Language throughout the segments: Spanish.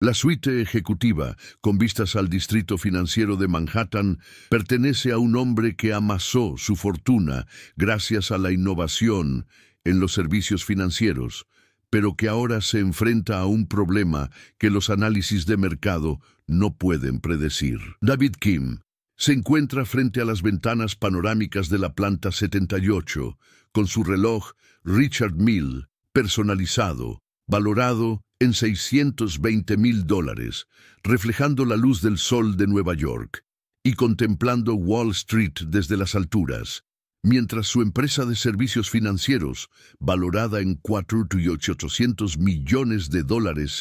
La suite ejecutiva, con vistas al distrito financiero de Manhattan, pertenece a un hombre que amasó su fortuna gracias a la innovación en los servicios financieros, pero que ahora se enfrenta a un problema que los análisis de mercado no pueden predecir. David Kim se encuentra frente a las ventanas panorámicas de la planta 78, con su reloj Richard Mille personalizado, valorado en $620,000, reflejando la luz del sol de Nueva York, y contemplando Wall Street desde las alturas, mientras su empresa de servicios financieros, valorada en $4.8 millones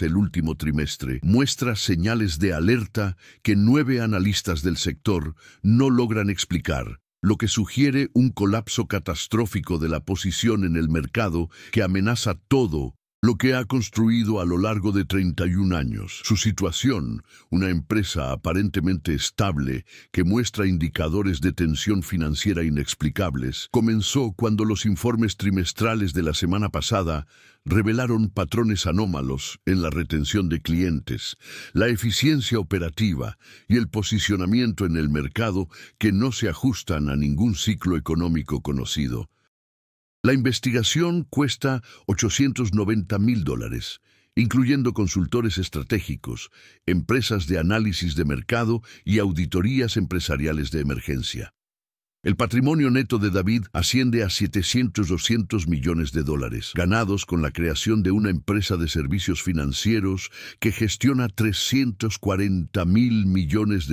el último trimestre, muestra señales de alerta que 9 analistas del sector no logran explicar, lo que sugiere un colapso catastrófico de la posición en el mercado que amenaza todo lo que ha construido a lo largo de 31 años. Su situación, una empresa aparentemente estable que muestra indicadores de tensión financiera inexplicables, comenzó cuando los informes trimestrales de la semana pasada revelaron patrones anómalos en la retención de clientes, la eficiencia operativa y el posicionamiento en el mercado que no se ajustan a ningún ciclo económico conocido. La investigación cuesta $890,000, incluyendo consultores estratégicos, empresas de análisis de mercado y auditorías empresariales de emergencia. El patrimonio neto de David asciende a $200 millones, ganados con la creación de una empresa de servicios financieros que gestiona $340,000 millones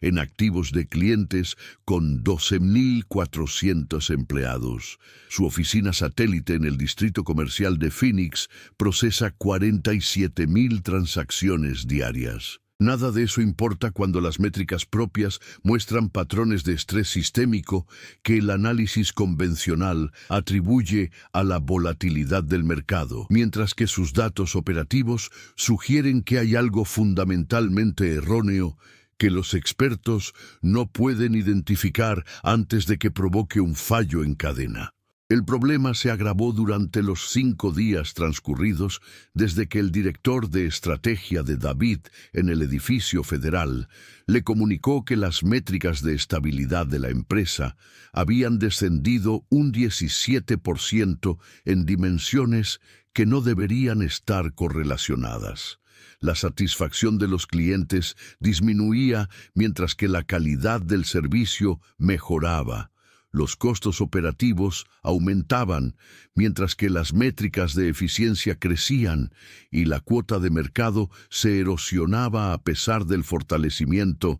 en activos de clientes con 12,400 empleados. Su oficina satélite en el distrito comercial de Phoenix procesa 47,000 transacciones diarias. Nada de eso importa cuando las métricas propias muestran patrones de estrés sistémico que el análisis convencional atribuye a la volatilidad del mercado, mientras que sus datos operativos sugieren que hay algo fundamentalmente erróneo que los expertos no pueden identificar antes de que provoque un fallo en cadena. El problema se agravó durante los 5 días transcurridos desde que el director de estrategia de David en el edificio federal le comunicó que las métricas de estabilidad de la empresa habían descendido un 17% en dimensiones que no deberían estar correlacionadas. La satisfacción de los clientes disminuía mientras que la calidad del servicio mejoraba. Los costos operativos aumentaban, mientras que las métricas de eficiencia crecían y la cuota de mercado se erosionaba a pesar del fortalecimiento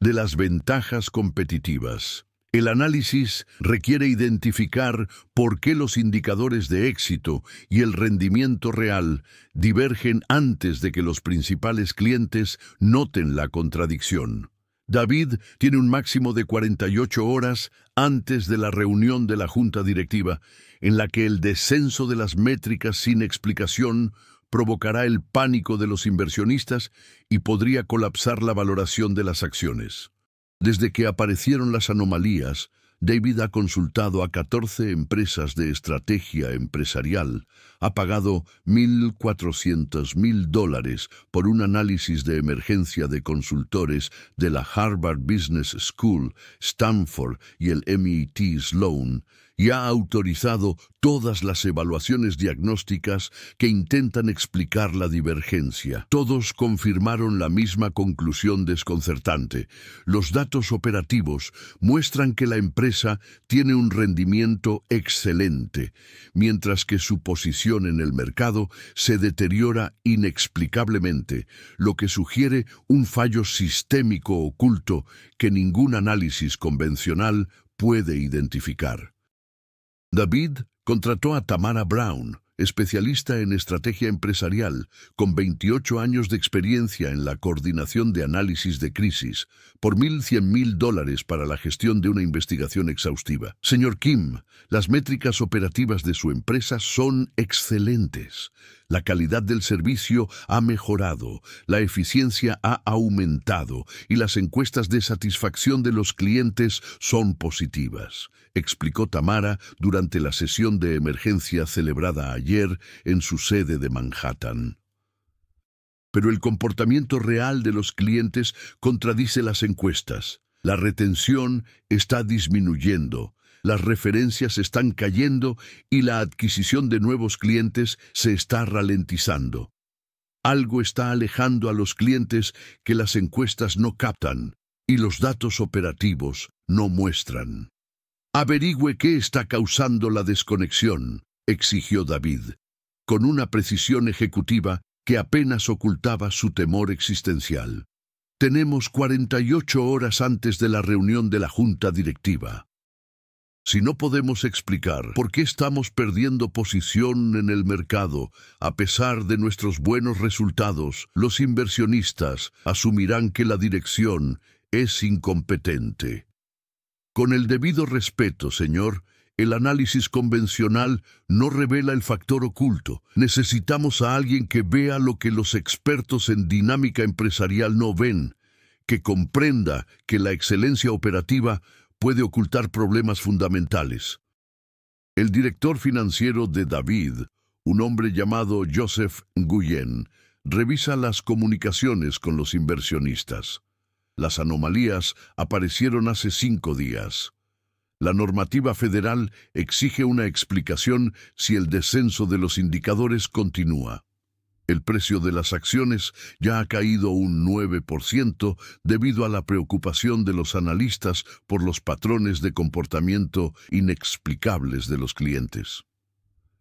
de las ventajas competitivas. El análisis requiere identificar por qué los indicadores de éxito y el rendimiento real divergen antes de que los principales clientes noten la contradicción. David tiene un máximo de 48 horas antes de la reunión de la junta directiva, en la que el descenso de las métricas sin explicación provocará el pánico de los inversionistas y podría colapsar la valoración de las acciones. Desde que aparecieron las anomalías, David ha consultado a 14 empresas de estrategia empresarial, ha pagado $1,400,000 por un análisis de emergencia de consultores de la Harvard Business School, Stanford y el MIT Sloan, y ha autorizado todas las evaluaciones diagnósticas que intentan explicar la divergencia. Todos confirmaron la misma conclusión desconcertante. Los datos operativos muestran que la empresa tiene un rendimiento excelente, mientras que su posición en el mercado se deteriora inexplicablemente, lo que sugiere un fallo sistémico oculto que ningún análisis convencional puede identificar. David contrató a Tamara Brown, especialista en estrategia empresarial, con 28 años de experiencia en la coordinación de análisis de crisis, por $1,100,000 para la gestión de una investigación exhaustiva. Señor Kim, las métricas operativas de su empresa son excelentes. La calidad del servicio ha mejorado, la eficiencia ha aumentado y las encuestas de satisfacción de los clientes son positivas, explicó Tamara durante la sesión de emergencia celebrada ayer en su sede de Manhattan. Pero el comportamiento real de los clientes contradice las encuestas. La retención está disminuyendo, las referencias están cayendo y la adquisición de nuevos clientes se está ralentizando. Algo está alejando a los clientes que las encuestas no captan y los datos operativos no muestran. Averigüe qué está causando la desconexión, exigió David, con una precisión ejecutiva que apenas ocultaba su temor existencial. Tenemos 48 horas antes de la reunión de la junta directiva. Si no podemos explicar por qué estamos perdiendo posición en el mercado, a pesar de nuestros buenos resultados, los inversionistas asumirán que la dirección es incompetente. Con el debido respeto, señor, el análisis convencional no revela el factor oculto. Necesitamos a alguien que vea lo que los expertos en dinámica empresarial no ven, que comprenda que la excelencia operativa puede ocultar problemas fundamentales. El director financiero de David, un hombre llamado Joseph Nguyen, revisa las comunicaciones con los inversionistas. Las anomalías aparecieron hace 5 días. La normativa federal exige una explicación si el descenso de los indicadores continúa. El precio de las acciones ya ha caído un 9% debido a la preocupación de los analistas por los patrones de comportamiento inexplicables de los clientes.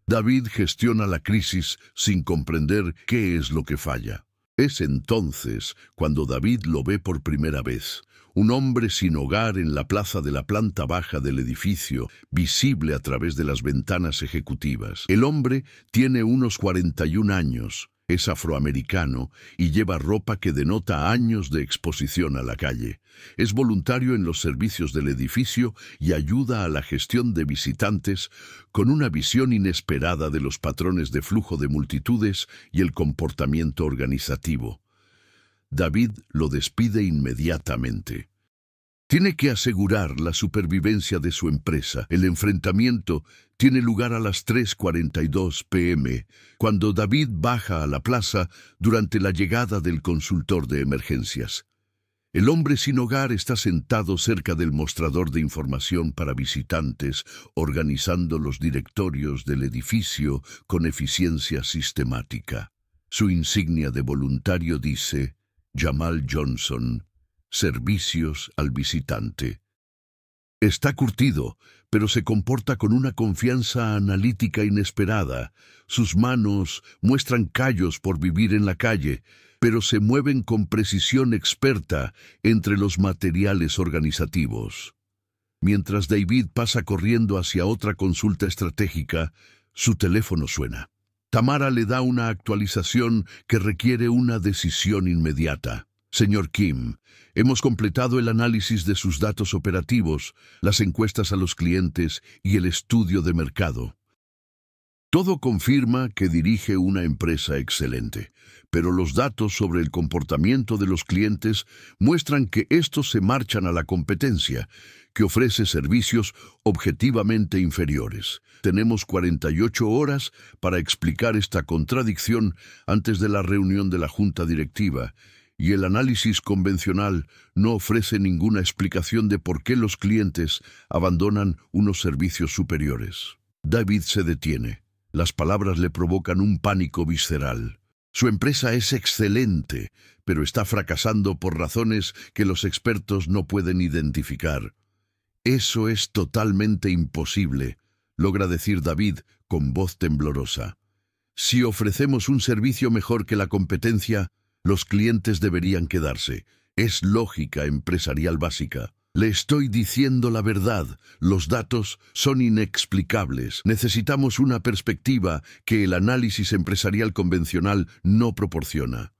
David gestiona la crisis sin comprender qué es lo que falla. Es entonces cuando David lo ve por primera vez. Un hombre sin hogar en la plaza de la planta baja del edificio, visible a través de las ventanas ejecutivas. El hombre tiene unos 41 años, es afroamericano y lleva ropa que denota años de exposición a la calle. Es voluntario en los servicios del edificio y ayuda a la gestión de visitantes con una visión inesperada de los patrones de flujo de multitudes y el comportamiento organizativo. David lo despide inmediatamente. Tiene que asegurar la supervivencia de su empresa. El enfrentamiento tiene lugar a las 3:42 p.m., cuando David baja a la plaza durante la llegada del consultor de emergencias. El hombre sin hogar está sentado cerca del mostrador de información para visitantes, organizando los directorios del edificio con eficiencia sistemática. Su insignia de voluntario dice: Jamal Johnson, servicios al visitante. Está curtido, pero se comporta con una confianza analítica inesperada. Sus manos muestran callos por vivir en la calle, pero se mueven con precisión experta entre los materiales organizativos. Mientras David pasa corriendo hacia otra consulta estratégica, su teléfono suena. Tamara le da una actualización que requiere una decisión inmediata. Señor Kim, hemos completado el análisis de sus datos operativos, las encuestas a los clientes y el estudio de mercado. Todo confirma que dirige una empresa excelente, pero los datos sobre el comportamiento de los clientes muestran que estos se marchan a la competencia, que ofrece servicios objetivamente inferiores. Tenemos 48 horas para explicar esta contradicción antes de la reunión de la junta directiva, y el análisis convencional no ofrece ninguna explicación de por qué los clientes abandonan unos servicios superiores. David se detiene. Las palabras le provocan un pánico visceral. Su empresa es excelente, pero está fracasando por razones que los expertos no pueden identificar. Eso es totalmente imposible, logra decir David con voz temblorosa. Si ofrecemos un servicio mejor que la competencia, los clientes deberían quedarse. Es lógica empresarial básica. Le estoy diciendo la verdad. Los datos son inexplicables. Necesitamos una perspectiva que el análisis empresarial convencional no proporciona.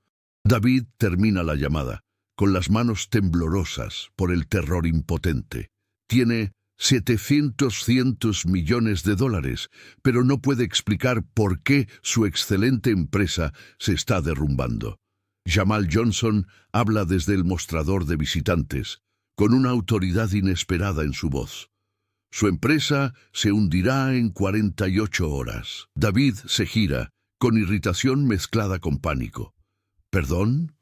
David termina la llamada, con las manos temblorosas por el terror impotente. Tiene 700 millones de dólares, pero no puede explicar por qué su excelente empresa se está derrumbando. Jamal Johnson habla desde el mostrador de visitantes, con una autoridad inesperada en su voz. Su empresa se hundirá en 48 horas. David se gira, con irritación mezclada con pánico. ¿Perdón?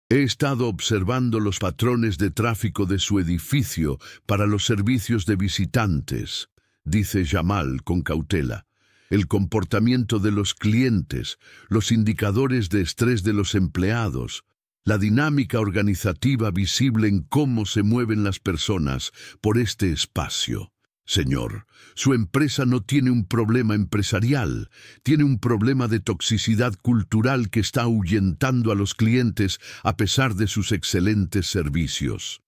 He estado observando los patrones de tráfico de su edificio para los servicios de visitantes, dice Jamal con cautela. El comportamiento de los clientes, los indicadores de estrés de los empleados, la dinámica organizativa visible en cómo se mueven las personas por este espacio. Señor, su empresa no tiene un problema empresarial, tiene un problema de toxicidad cultural que está ahuyentando a los clientes a pesar de sus excelentes servicios.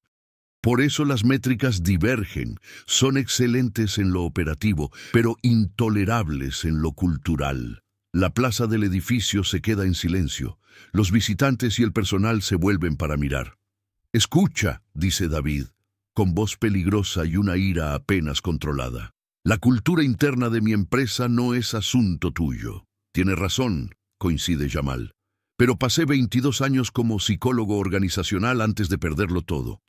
Por eso las métricas divergen, son excelentes en lo operativo, pero intolerables en lo cultural. La plaza del edificio se queda en silencio. Los visitantes y el personal se vuelven para mirar. «Escucha», dice David, con voz peligrosa y una ira apenas controlada. «La cultura interna de mi empresa no es asunto tuyo». «Tiene razón», coincide Jamal. «Pero pasé 22 años como psicólogo organizacional antes de perderlo todo.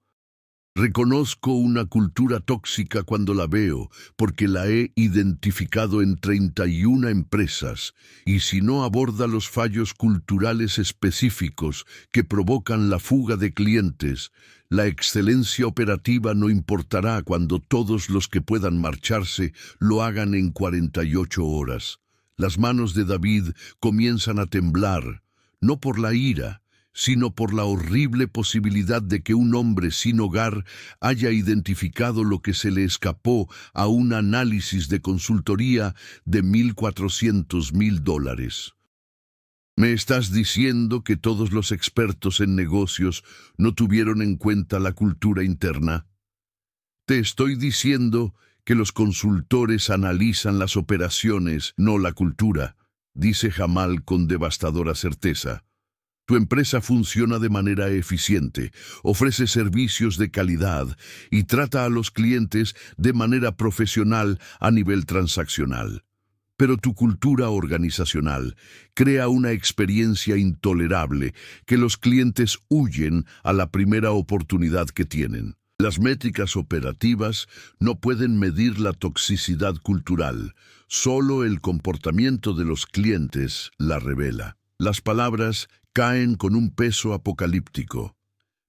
Reconozco una cultura tóxica cuando la veo, porque la he identificado en 31 empresas, y si no aborda los fallos culturales específicos que provocan la fuga de clientes, la excelencia operativa no importará cuando todos los que puedan marcharse lo hagan en 48 horas. Las manos de David comienzan a temblar, no por la ira, sino por la horrible posibilidad de que un hombre sin hogar haya identificado lo que se le escapó a un análisis de consultoría de $1,400,000. ¿Me estás diciendo que todos los expertos en negocios no tuvieron en cuenta la cultura interna? Te estoy diciendo que los consultores analizan las operaciones, no la cultura, dice Jamal con devastadora certeza. Tu empresa funciona de manera eficiente, ofrece servicios de calidad y trata a los clientes de manera profesional a nivel transaccional. Pero tu cultura organizacional crea una experiencia intolerable que los clientes huyen a la primera oportunidad que tienen. Las métricas operativas no pueden medir la toxicidad cultural, solo el comportamiento de los clientes la revela. Las palabras caen con un peso apocalíptico.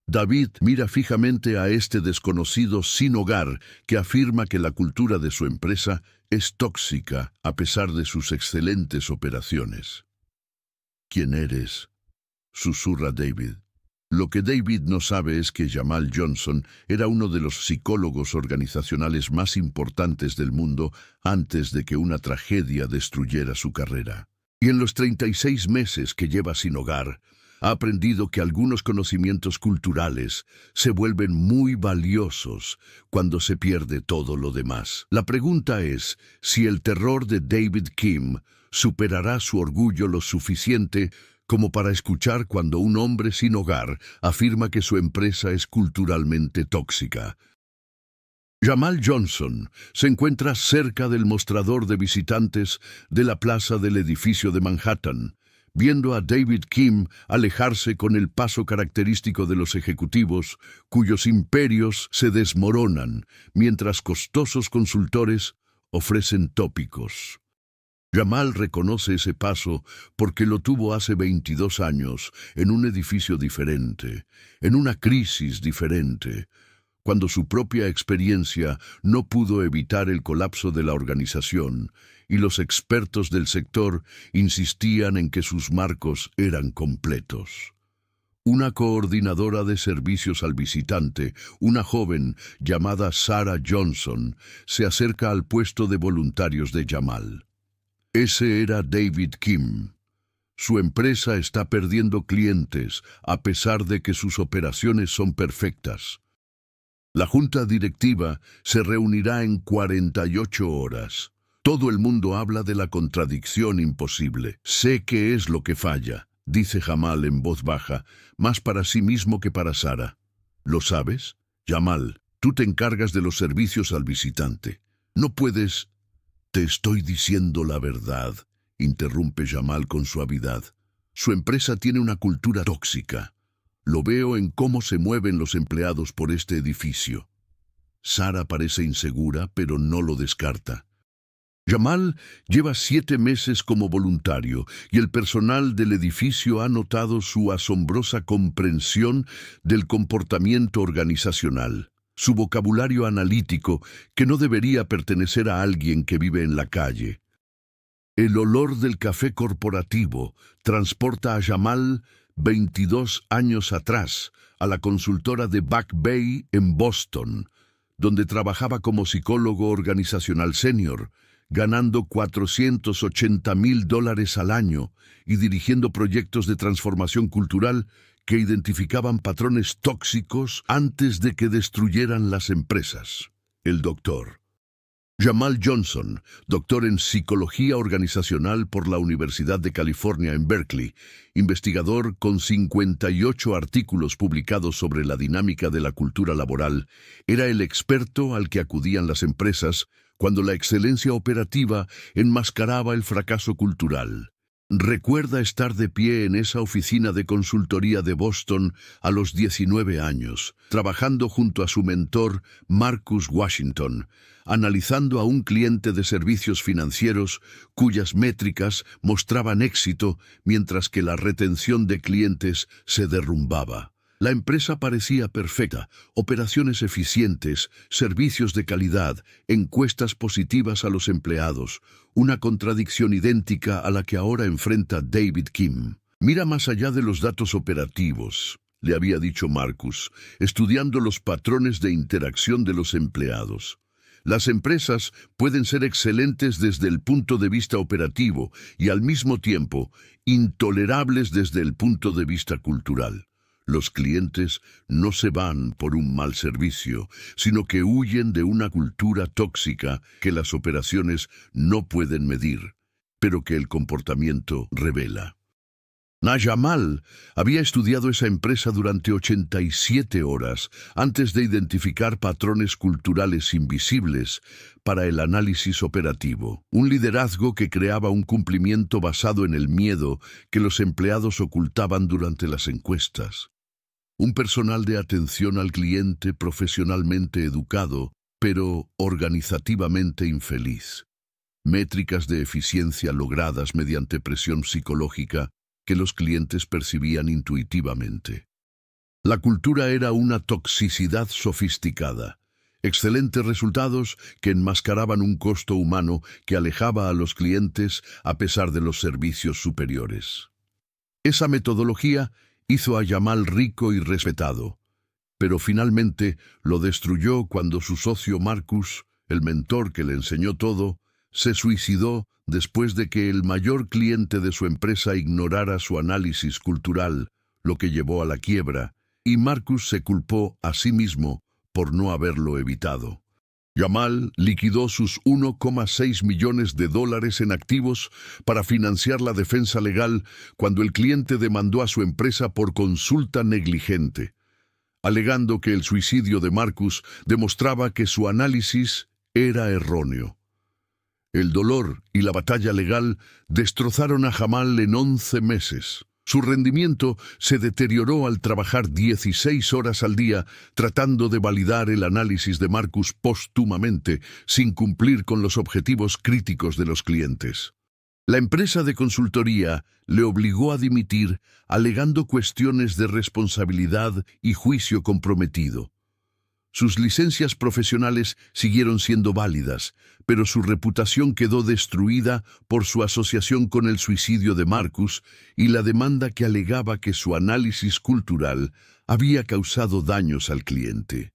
David mira fijamente a este desconocido sin hogar que afirma que la cultura de su empresa es tóxica a pesar de sus excelentes operaciones. ¿Quién eres?, susurra David. Lo que David no sabe es que Jamal Johnson era uno de los psicólogos organizacionales más importantes del mundo antes de que una tragedia destruyera su carrera. Y en los 36 meses que lleva sin hogar, ha aprendido que algunos conocimientos culturales se vuelven muy valiosos cuando se pierde todo lo demás. La pregunta es si el terror de David Kim superará su orgullo lo suficiente como para escuchar cuando un hombre sin hogar afirma que su empresa es culturalmente tóxica. Jamal Johnson se encuentra cerca del mostrador de visitantes de la plaza del edificio de Manhattan, viendo a David Kim alejarse con el paso característico de los ejecutivos cuyos imperios se desmoronan mientras costosos consultores ofrecen tópicos. Jamal reconoce ese paso porque lo tuvo hace 22 años en un edificio diferente, en una crisis diferente, cuando su propia experiencia no pudo evitar el colapso de la organización y los expertos del sector insistían en que sus marcos eran completos. Una coordinadora de servicios al visitante, una joven llamada Sarah Johnson, se acerca al puesto de voluntarios de Jamal. Ese era David Kim. Su empresa está perdiendo clientes a pesar de que sus operaciones son perfectas. La junta directiva se reunirá en 48 horas. Todo el mundo habla de la contradicción imposible. Sé qué es lo que falla, dice Jamal en voz baja, más para sí mismo que para Sarah. ¿Lo sabes? Jamal, tú te encargas de los servicios al visitante. No puedes... Te estoy diciendo la verdad, interrumpe Jamal con suavidad. Su empresa tiene una cultura tóxica. Lo veo en cómo se mueven los empleados por este edificio. Sarah parece insegura, pero no lo descarta. Jamal lleva 7 meses como voluntario y el personal del edificio ha notado su asombrosa comprensión del comportamiento organizacional, su vocabulario analítico que no debería pertenecer a alguien que vive en la calle. El olor del café corporativo transporta a Jamal 22 años atrás a la consultora de Back Bay en Boston, donde trabajaba como psicólogo organizacional senior, ganando $480,000 al año y dirigiendo proyectos de transformación cultural que identificaban patrones tóxicos antes de que destruyeran las empresas. El doctor Jamal Johnson, doctor en Psicología Organizacional por la Universidad de California en Berkeley, investigador con 58 artículos publicados sobre la dinámica de la cultura laboral, era el experto al que acudían las empresas cuando la excelencia operativa enmascaraba el fracaso cultural. Recuerda estar de pie en esa oficina de consultoría de Boston a los 19 años, trabajando junto a su mentor Marcus Washington, analizando a un cliente de servicios financieros cuyas métricas mostraban éxito mientras que la retención de clientes se derrumbaba. La empresa parecía perfecta, operaciones eficientes, servicios de calidad, encuestas positivas a los empleados, una contradicción idéntica a la que ahora enfrenta David Kim. Mira más allá de los datos operativos, le había dicho Marcus, estudiando los patrones de interacción de los empleados. Las empresas pueden ser excelentes desde el punto de vista operativo y al mismo tiempo intolerables desde el punto de vista cultural. Los clientes no se van por un mal servicio, sino que huyen de una cultura tóxica que las operaciones no pueden medir, pero que el comportamiento revela. Jamal había estudiado esa empresa durante 87 horas antes de identificar patrones culturales invisibles para el análisis operativo. Un liderazgo que creaba un cumplimiento basado en el miedo que los empleados ocultaban durante las encuestas. Un personal de atención al cliente profesionalmente educado, pero organizativamente infeliz. Métricas de eficiencia logradas mediante presión psicológica que los clientes percibían intuitivamente. La cultura era una toxicidad sofisticada. Excelentes resultados que enmascaraban un costo humano que alejaba a los clientes a pesar de los servicios superiores. Esa metodología hizo a Jamal rico y respetado, pero finalmente lo destruyó cuando su socio Marcus, el mentor que le enseñó todo, se suicidó después de que el mayor cliente de su empresa ignorara su análisis cultural, lo que llevó a la quiebra, y Marcus se culpó a sí mismo por no haberlo evitado. Jamal liquidó sus $1,6 millones en activos para financiar la defensa legal cuando el cliente demandó a su empresa por consulta negligente, alegando que el suicidio de Marcus demostraba que su análisis era erróneo. El dolor y la batalla legal destrozaron a Jamal en 11 meses. Su rendimiento se deterioró al trabajar 16 horas al día tratando de validar el análisis de Marcus póstumamente, sin cumplir con los objetivos críticos de los clientes. La empresa de consultoría le obligó a dimitir, alegando cuestiones de responsabilidad y juicio comprometido. Sus licencias profesionales siguieron siendo válidas, pero su reputación quedó destruida por su asociación con el suicidio de Marcus y la demanda que alegaba que su análisis cultural había causado daños al cliente.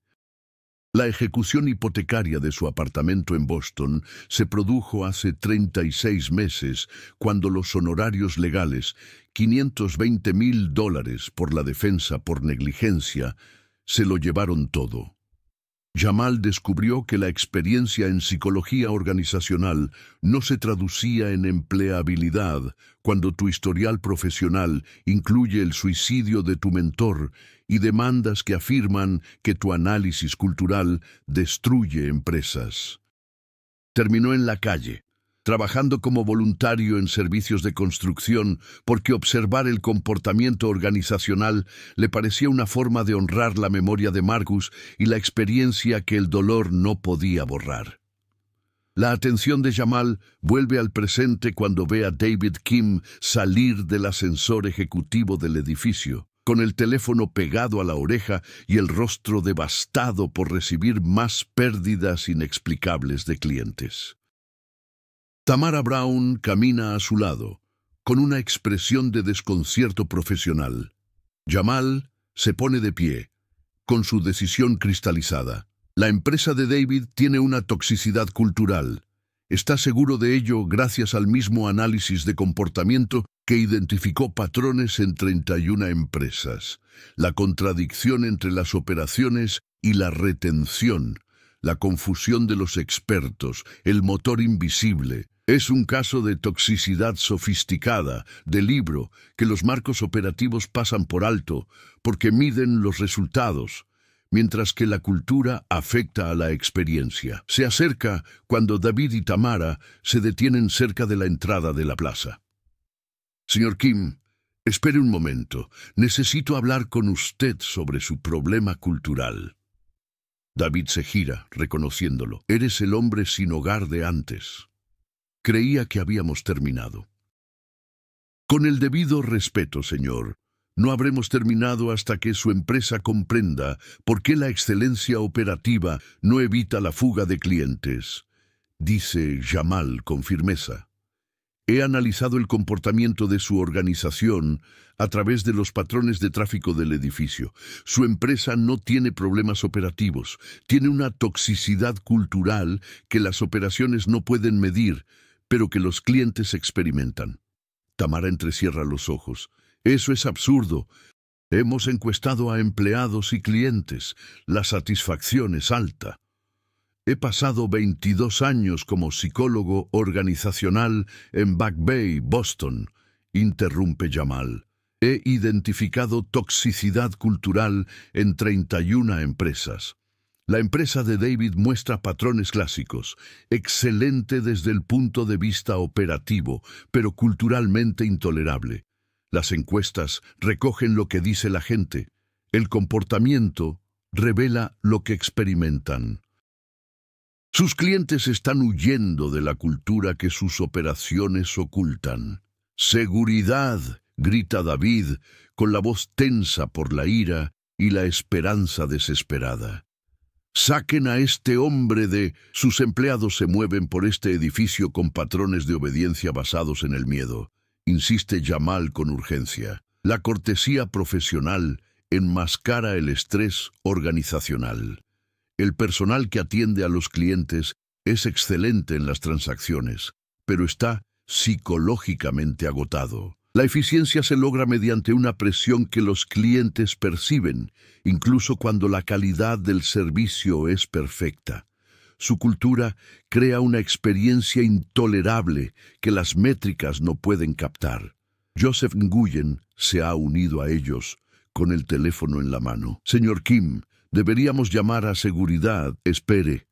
La ejecución hipotecaria de su apartamento en Boston se produjo hace 36 meses, cuando los honorarios legales, $520,000 por la defensa por negligencia, se lo llevaron todo. Jamal descubrió que la experiencia en psicología organizacional no se traducía en empleabilidad cuando tu historial profesional incluye el suicidio de tu mentor y demandas que afirman que tu análisis cultural destruye empresas. Terminó en la calle, trabajando como voluntario en servicios de construcción porque observar el comportamiento organizacional le parecía una forma de honrar la memoria de Marcus y la experiencia que el dolor no podía borrar. La atención de Jamal vuelve al presente cuando ve a David Kim salir del ascensor ejecutivo del edificio, con el teléfono pegado a la oreja y el rostro devastado por recibir más pérdidas inexplicables de clientes. Tamara Brown camina a su lado, con una expresión de desconcierto profesional. Jamal se pone de pie, con su decisión cristalizada. La empresa de David tiene una toxicidad cultural. Está seguro de ello gracias al mismo análisis de comportamiento que identificó patrones en 31 empresas. La contradicción entre las operaciones y la retención, la confusión de los expertos, el motor invisible. Es un caso de toxicidad sofisticada, de libro, que los marcos operativos pasan por alto porque miden los resultados, mientras que la cultura afecta a la experiencia. Se acerca cuando David y Tamara se detienen cerca de la entrada de la plaza. Señor Kim, espere un momento. Necesito hablar con usted sobre su problema cultural. David se gira, reconociéndolo. Eres el hombre sin hogar de antes. Creía que habíamos terminado. Con el debido respeto, señor, no habremos terminado hasta que su empresa comprenda por qué la excelencia operativa no evita la fuga de clientes, dice Jamal con firmeza. He analizado el comportamiento de su organización a través de los patrones de tráfico del edificio. Su empresa no tiene problemas operativos, tiene una toxicidad cultural que las operaciones no pueden medir, pero que los clientes experimentan. Tamara entrecierra los ojos. Eso es absurdo. Hemos encuestado a empleados y clientes. La satisfacción es alta. He pasado 22 años como psicólogo organizacional en Back Bay, Boston, interrumpe Jamal. He identificado toxicidad cultural en 31 empresas. La empresa de David muestra patrones clásicos, excelente desde el punto de vista operativo, pero culturalmente intolerable. Las encuestas recogen lo que dice la gente. El comportamiento revela lo que experimentan. Sus clientes están huyendo de la cultura que sus operaciones ocultan. ¡Seguridad!, grita David, con la voz tensa por la ira y la esperanza desesperada. Saquen a este hombre de... Sus empleados se mueven por este edificio con patrones de obediencia basados en el miedo. Insiste Jamal con urgencia. La cortesía profesional enmascara el estrés organizacional. El personal que atiende a los clientes es excelente en las transacciones, pero está psicológicamente agotado. La eficiencia se logra mediante una presión que los clientes perciben, incluso cuando la calidad del servicio es perfecta. Su cultura crea una experiencia intolerable que las métricas no pueden captar. Joseph Nguyen se ha unido a ellos con el teléfono en la mano. Señor Kim, deberíamos llamar a seguridad. Espere,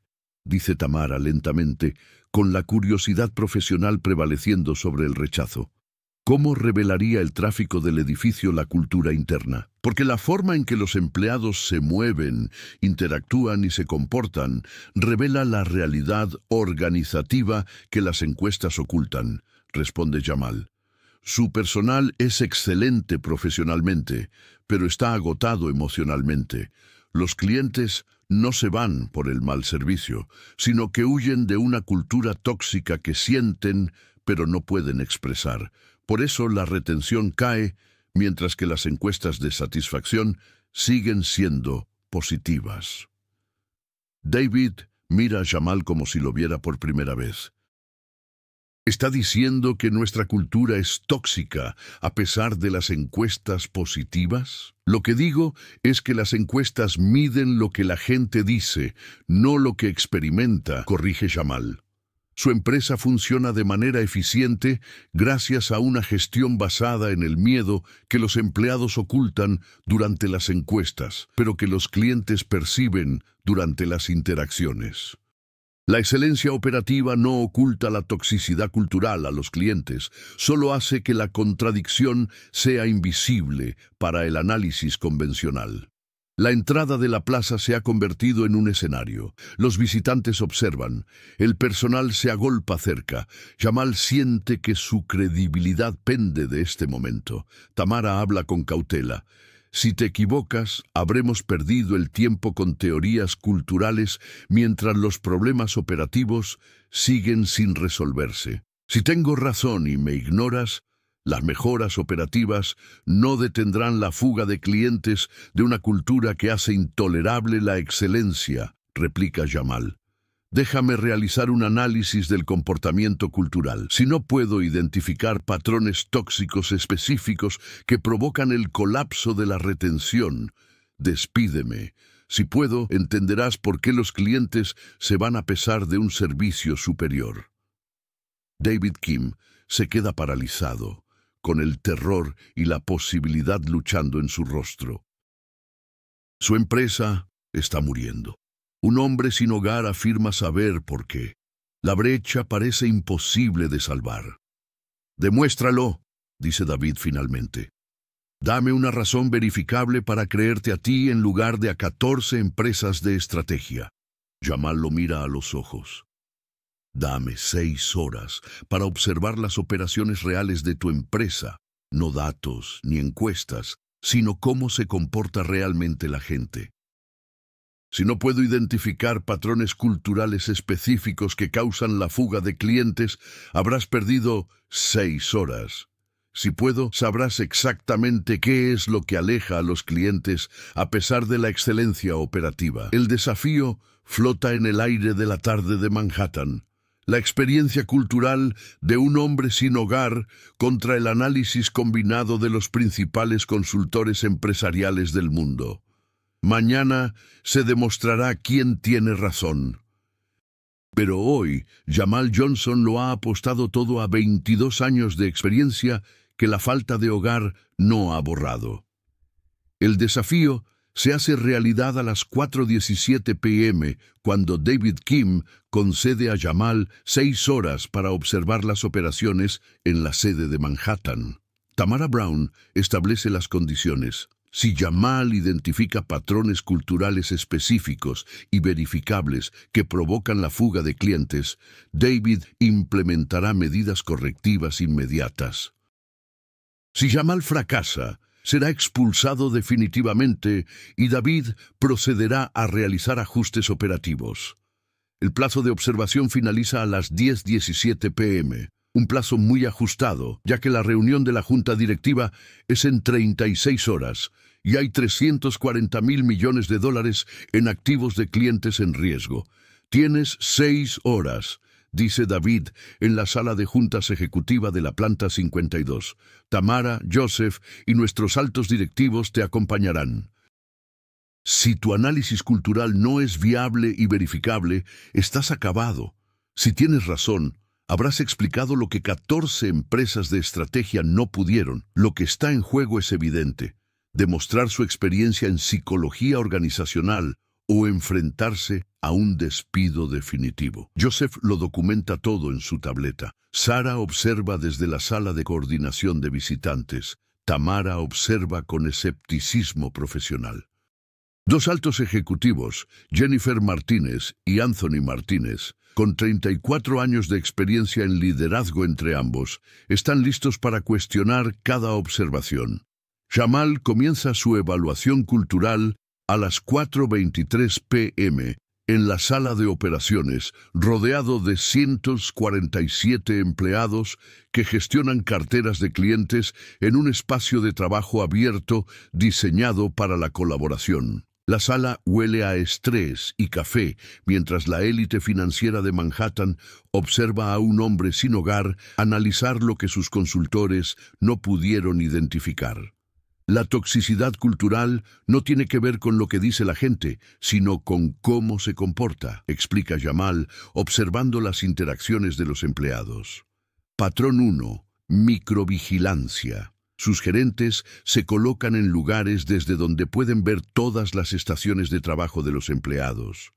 dice Tamara lentamente, con la curiosidad profesional prevaleciendo sobre el rechazo. ¿Cómo revelaría el tráfico del edificio la cultura interna? Porque la forma en que los empleados se mueven, interactúan y se comportan revela la realidad organizativa que las encuestas ocultan, responde Jamal. Su personal es excelente profesionalmente, pero está agotado emocionalmente. Los clientes no se van por el mal servicio, sino que huyen de una cultura tóxica que sienten, pero no pueden expresar. Por eso la retención cae, mientras que las encuestas de satisfacción siguen siendo positivas. David mira a Jamal como si lo viera por primera vez. ¿Está diciendo que nuestra cultura es tóxica a pesar de las encuestas positivas? Lo que digo es que las encuestas miden lo que la gente dice, no lo que experimenta, corrige Jamal. Su empresa funciona de manera eficiente gracias a una gestión basada en el miedo que los empleados ocultan durante las encuestas, pero que los clientes perciben durante las interacciones. La excelencia operativa no oculta la toxicidad cultural a los clientes, solo hace que la contradicción sea invisible para el análisis convencional. La entrada de la plaza se ha convertido en un escenario. Los visitantes observan. El personal se agolpa cerca. Jamal siente que su credibilidad pende de este momento. Tamara habla con cautela. Si te equivocas, habremos perdido el tiempo con teorías culturales mientras los problemas operativos siguen sin resolverse. Si tengo razón y me ignoras, las mejoras operativas no detendrán la fuga de clientes de una cultura que hace intolerable la excelencia, replica Jamal. Déjame realizar un análisis del comportamiento cultural. Si no puedo identificar patrones tóxicos específicos que provocan el colapso de la retención, despídeme. Si puedo, entenderás por qué los clientes se van a pesar de un servicio superior. David Kim se queda paralizado, con el terror y la posibilidad luchando en su rostro. Su empresa está muriendo. Un hombre sin hogar afirma saber por qué. La brecha parece imposible de salvar. «Demuéstralo», dice David finalmente. «Dame una razón verificable para creerte a ti en lugar de a 14 empresas de estrategia». Jamal lo mira a los ojos. «Dame 6 horas para observar las operaciones reales de tu empresa, no datos ni encuestas, sino cómo se comporta realmente la gente. Si no puedo identificar patrones culturales específicos que causan la fuga de clientes, habrás perdido 6 horas. Si puedo, sabrás exactamente qué es lo que aleja a los clientes a pesar de la excelencia operativa. El desafío flota en el aire de la tarde de Manhattan. La experiencia cultural de un hombre sin hogar contra el análisis combinado de los principales consultores empresariales del mundo. Mañana se demostrará quién tiene razón. Pero hoy, Jamal Johnson lo ha apostado todo a 22 años de experiencia que la falta de hogar no ha borrado. El desafío se hace realidad a las 4:17 p.m. cuando David Kim concede a Jamal 6 horas para observar las operaciones en la sede de Manhattan. Tamara Brown establece las condiciones. Si Jamal identifica patrones culturales específicos y verificables que provocan la fuga de clientes, David implementará medidas correctivas inmediatas. Si Jamal fracasa, será expulsado definitivamente y David procederá a realizar ajustes operativos. El plazo de observación finaliza a las 10:17 p.m., un plazo muy ajustado, ya que la reunión de la junta directiva es en 36 horas y hay $340.000 millones en activos de clientes en riesgo. Tienes 6 horas, dice David en la sala de juntas ejecutiva de la planta 52. Tamara, Joseph y nuestros altos directivos te acompañarán. Si tu análisis cultural no es viable y verificable, estás acabado. Si tienes razón, habrás explicado lo que 14 empresas de estrategia no pudieron. Lo que está en juego es evidente: demostrar su experiencia en psicología organizacional o enfrentarse a un despido definitivo. Joseph lo documenta todo en su tableta. Sara observa desde la sala de coordinación de visitantes. Tamara observa con escepticismo profesional. Dos altos ejecutivos, Jennifer Martínez y Anthony Martínez, con 34 años de experiencia en liderazgo entre ambos, están listos para cuestionar cada observación. Jamal comienza su evaluación cultural a las 4:23 p.m. en la sala de operaciones, rodeado de 147 empleados que gestionan carteras de clientes en un espacio de trabajo abierto diseñado para la colaboración. La sala huele a estrés y café, mientras la élite financiera de Manhattan observa a un hombre sin hogar analizar lo que sus consultores no pudieron identificar. La toxicidad cultural no tiene que ver con lo que dice la gente, sino con cómo se comporta, explica Jamal, observando las interacciones de los empleados. Patrón 1. Microvigilancia. Sus gerentes se colocan en lugares desde donde pueden ver todas las estaciones de trabajo de los empleados.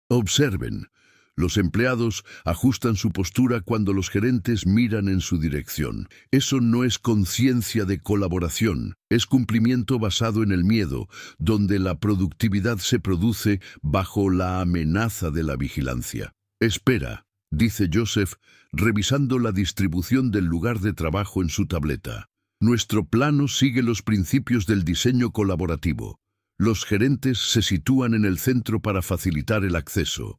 Observen. Los empleados ajustan su postura cuando los gerentes miran en su dirección. Eso no es conciencia de colaboración, es cumplimiento basado en el miedo, donde la productividad se produce bajo la amenaza de la vigilancia. Espera, dice Joseph, revisando la distribución del lugar de trabajo en su tableta. Nuestro plano sigue los principios del diseño colaborativo. Los gerentes se sitúan en el centro para facilitar el acceso.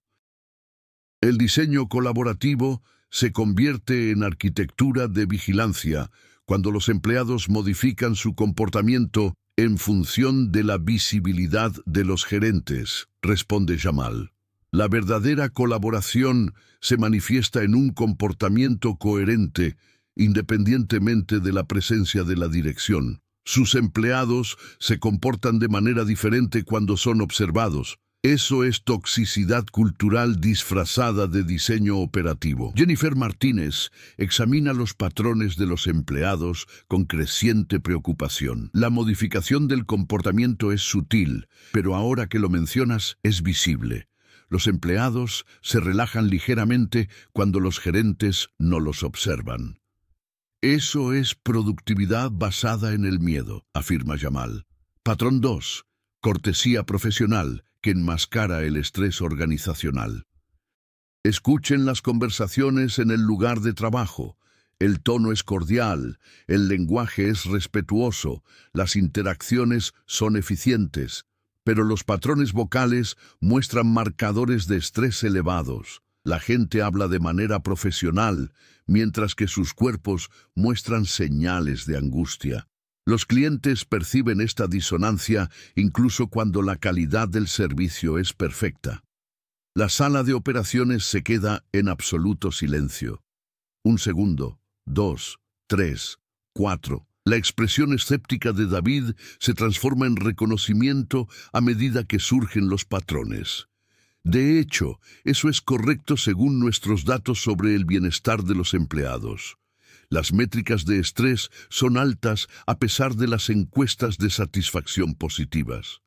El diseño colaborativo se convierte en arquitectura de vigilancia cuando los empleados modifican su comportamiento en función de la visibilidad de los gerentes, responde Jamal. La verdadera colaboración se manifiesta en un comportamiento coherente, independientemente de la presencia de la dirección. Sus empleados se comportan de manera diferente cuando son observados. Eso es toxicidad cultural disfrazada de diseño operativo. Jennifer Martínez examina los patrones de los empleados con creciente preocupación. La modificación del comportamiento es sutil, pero ahora que lo mencionas, es visible. Los empleados se relajan ligeramente cuando los gerentes no los observan. Eso es productividad basada en el miedo, afirma Jamal. Patrón 2. Cortesía profesional, que enmascara el estrés organizacional. Escuchen las conversaciones en el lugar de trabajo. El tono es cordial, el lenguaje es respetuoso, las interacciones son eficientes, pero los patrones vocales muestran marcadores de estrés elevados. La gente habla de manera profesional, mientras que sus cuerpos muestran señales de angustia. Los clientes perciben esta disonancia incluso cuando la calidad del servicio es perfecta. La sala de operaciones se queda en absoluto silencio. 1 segundo, 2, 3, 4. La expresión escéptica de David se transforma en reconocimiento a medida que surgen los patrones. De hecho, eso es correcto según nuestros datos sobre el bienestar de los empleados. Las métricas de estrés son altas a pesar de las encuestas de satisfacción positivas.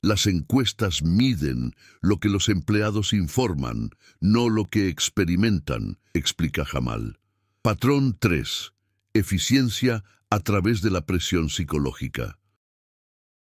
Las encuestas miden lo que los empleados informan, no lo que experimentan, explica Jamal. Patrón 3. Eficiencia a través de la presión psicológica.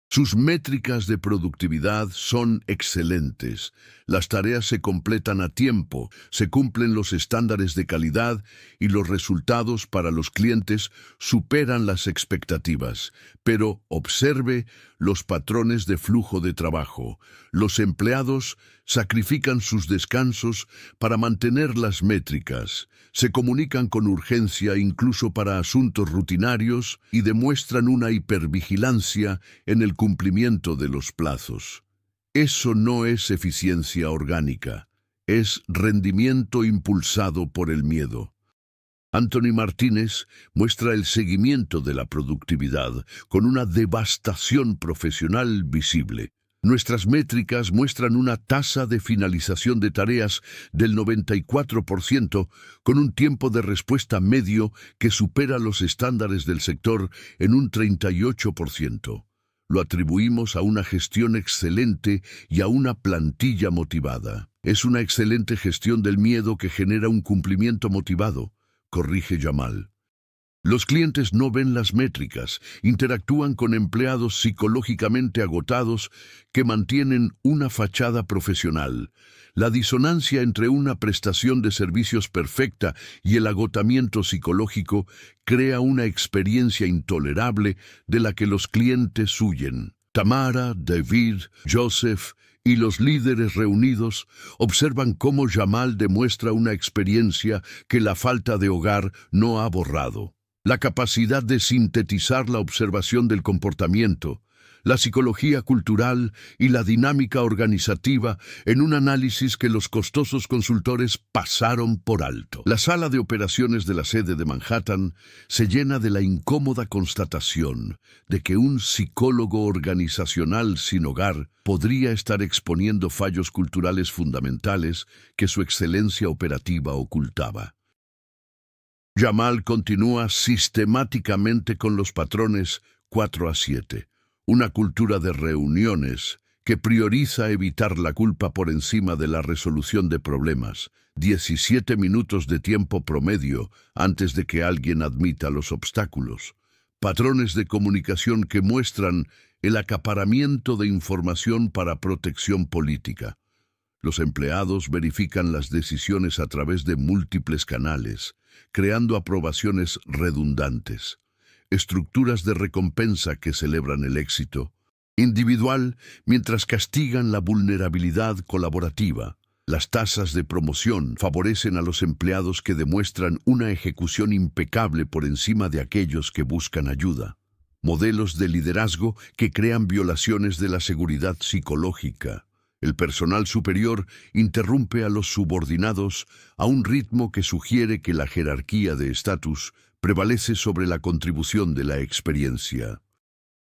Sus métricas de productividad son excelentes. Las tareas se completan a tiempo, se cumplen los estándares de calidad y los resultados para los clientes superan las expectativas. Pero observe los patrones de flujo de trabajo. Los empleados sacrifican sus descansos para mantener las métricas, se comunican con urgencia incluso para asuntos rutinarios y demuestran una hipervigilancia en el cumplimiento de los plazos. Eso no es eficiencia orgánica, es rendimiento impulsado por el miedo. Anthony Martínez muestra el seguimiento de la productividad con una devastación profesional visible. Nuestras métricas muestran una tasa de finalización de tareas del 94%, con un tiempo de respuesta medio que supera los estándares del sector en un 38%. Lo atribuimos a una gestión excelente y a una plantilla motivada. Es una excelente gestión del miedo que genera un cumplimiento motivado, corrige Jamal. Los clientes no ven las métricas, interactúan con empleados psicológicamente agotados que mantienen una fachada profesional. La disonancia entre una prestación de servicios perfecta y el agotamiento psicológico crea una experiencia intolerable de la que los clientes huyen. Tamara, David, Joseph y los líderes reunidos observan cómo Jamal demuestra una experiencia que la falta de hogar no ha borrado. La capacidad de sintetizar la observación del comportamiento, la psicología cultural y la dinámica organizativa en un análisis que los costosos consultores pasaron por alto. La sala de operaciones de la sede de Manhattan se llena de la incómoda constatación de que un psicólogo organizacional sin hogar podría estar exponiendo fallos culturales fundamentales que su excelencia operativa ocultaba. Jamal continúa sistemáticamente con los patrones 4 a 7. Una cultura de reuniones que prioriza evitar la culpa por encima de la resolución de problemas. 17 minutos de tiempo promedio antes de que alguien admita los obstáculos. Patrones de comunicación que muestran el acaparamiento de información para protección política. Los empleados verifican las decisiones a través de múltiples canales, creando aprobaciones redundantes. Estructuras de recompensa que celebran el éxito individual mientras castigan la vulnerabilidad colaborativa. Las tasas de promoción favorecen a los empleados que demuestran una ejecución impecable por encima de aquellos que buscan ayuda. Modelos de liderazgo que crean violaciones de la seguridad psicológica. El personal superior interrumpe a los subordinados a un ritmo que sugiere que la jerarquía de estatus prevalece sobre la contribución de la experiencia.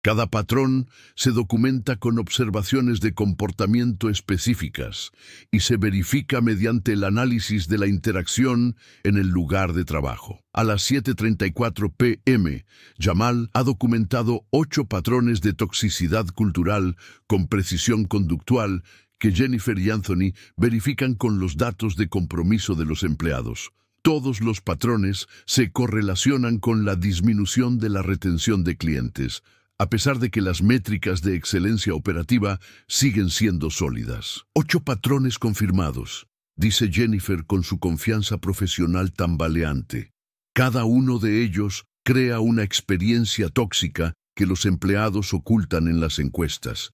Cada patrón se documenta con observaciones de comportamiento específicas y se verifica mediante el análisis de la interacción en el lugar de trabajo. A las 7:34 p.m., Jamal ha documentado 8 patrones de toxicidad cultural con precisión conductual que Jennifer y Anthony verifican con los datos de compromiso de los empleados. Todos los patrones se correlacionan con la disminución de la retención de clientes, a pesar de que las métricas de excelencia operativa siguen siendo sólidas. 8 patrones confirmados, dice Jennifer con su confianza profesional tambaleante. Cada uno de ellos crea una experiencia tóxica que los empleados ocultan en las encuestas,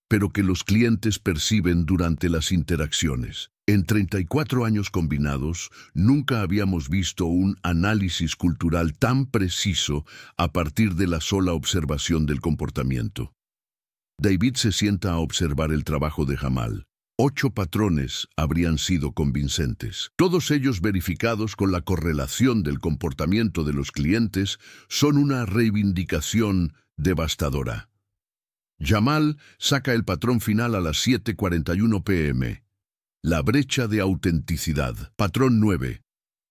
pero que los clientes perciben durante las interacciones. En 34 años combinados, nunca habíamos visto un análisis cultural tan preciso a partir de la sola observación del comportamiento. David se sienta a observar el trabajo de Jamal. 8 patrones habrían sido convincentes. Todos ellos verificados con la correlación del comportamiento de los clientes son una reivindicación devastadora. Jamal saca el patrón final a las 7:41 p.m. La brecha de autenticidad. Patrón 9.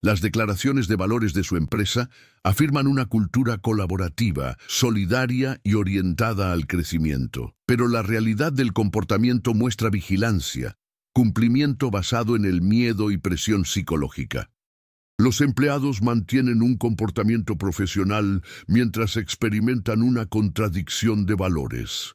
Las declaraciones de valores de su empresa afirman una cultura colaborativa, solidaria y orientada al crecimiento. Pero la realidad del comportamiento muestra vigilancia, cumplimiento basado en el miedo y presión psicológica. Los empleados mantienen un comportamiento profesional mientras experimentan una contradicción de valores.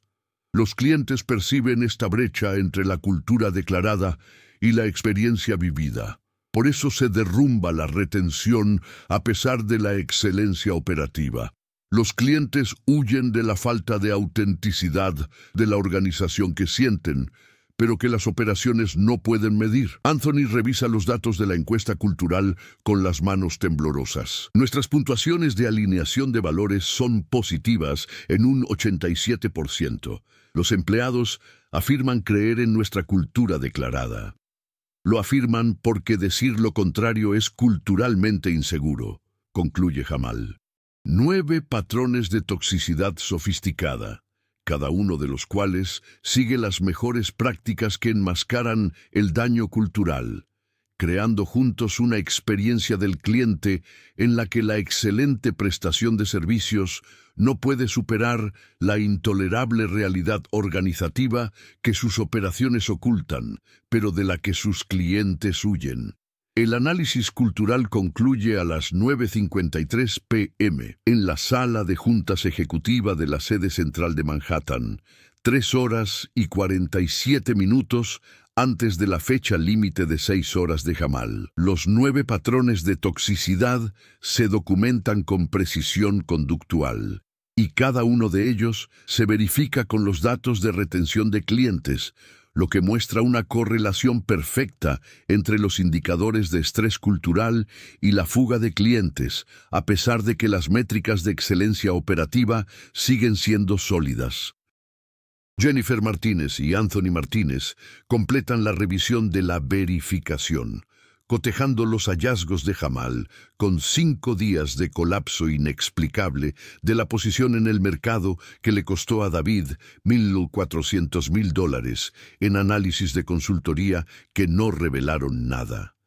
Los clientes perciben esta brecha entre la cultura declarada y la experiencia vivida. Por eso se derrumba la retención a pesar de la excelencia operativa. Los clientes huyen de la falta de autenticidad de la organización que sienten, pero que las operaciones no pueden medir. Anthony revisa los datos de la encuesta cultural con las manos temblorosas. Nuestras puntuaciones de alineación de valores son positivas en un 87%. Los empleados afirman creer en nuestra cultura declarada. Lo afirman porque decir lo contrario es culturalmente inseguro, concluye Jamal. 9 patrones de toxicidad sofisticada, cada uno de los cuales sigue las mejores prácticas que enmascaran el daño cultural, creando juntos una experiencia del cliente en la que la excelente prestación de servicios no puede superar la intolerable realidad organizativa que sus operaciones ocultan, pero de la que sus clientes huyen. El análisis cultural concluye a las 9:53 p.m. en la sala de juntas ejecutiva de la sede central de Manhattan, 3 horas y 47 minutos antes de la fecha límite de 6 horas de Jamal. Los 9 patrones de toxicidad se documentan con precisión conductual, y cada uno de ellos se verifica con los datos de retención de clientes, lo que muestra una correlación perfecta entre los indicadores de estrés cultural y la fuga de clientes, a pesar de que las métricas de excelencia operativa siguen siendo sólidas. Jennifer Martínez y Anthony Martínez completan la revisión de la verificación, cotejando los hallazgos de Jamal con 5 días de colapso inexplicable de la posición en el mercado que le costó a David $1,400,000 en análisis de consultoría que no revelaron nada.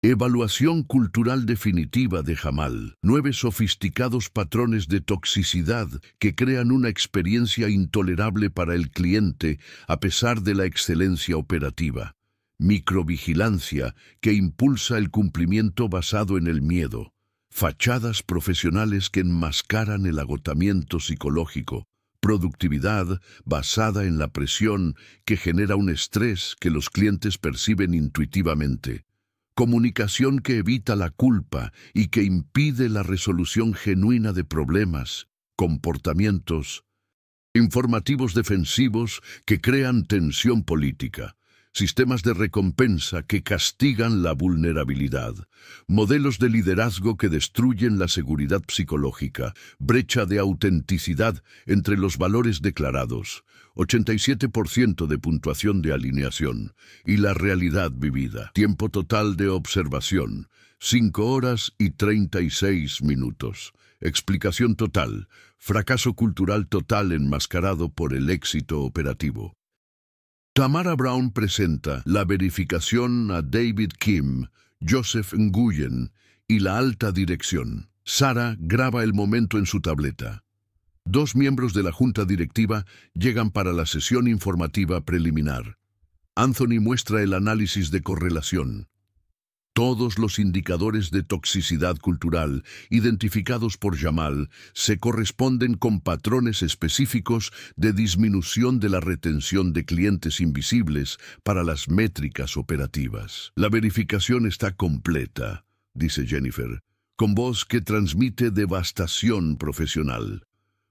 Evaluación cultural definitiva de Jamal. 9 sofisticados patrones de toxicidad que crean una experiencia intolerable para el cliente a pesar de la excelencia operativa. Microvigilancia que impulsa el cumplimiento basado en el miedo. Fachadas profesionales que enmascaran el agotamiento psicológico. Productividad basada en la presión que genera un estrés que los clientes perciben intuitivamente. Comunicación que evita la culpa y que impide la resolución genuina de problemas, comportamientos. Informativos defensivos que crean tensión política. Sistemas de recompensa que castigan la vulnerabilidad, modelos de liderazgo que destruyen la seguridad psicológica, brecha de autenticidad entre los valores declarados, 87% de puntuación de alineación y la realidad vivida. Tiempo total de observación, 5 horas y 36 minutos. Explicación total, fracaso cultural total enmascarado por el éxito operativo. Tamara Brown presenta la verificación a David Kim, Joseph Nguyen y la alta dirección. Sara graba el momento en su tableta. 2 miembros de la junta directiva llegan para la sesión informativa preliminar. Anthony muestra el análisis de correlación. Todos los indicadores de toxicidad cultural identificados por Jamal se corresponden con patrones específicos de disminución de la retención de clientes invisibles para las métricas operativas. La verificación está completa, dice Jennifer, con voz que transmite devastación profesional.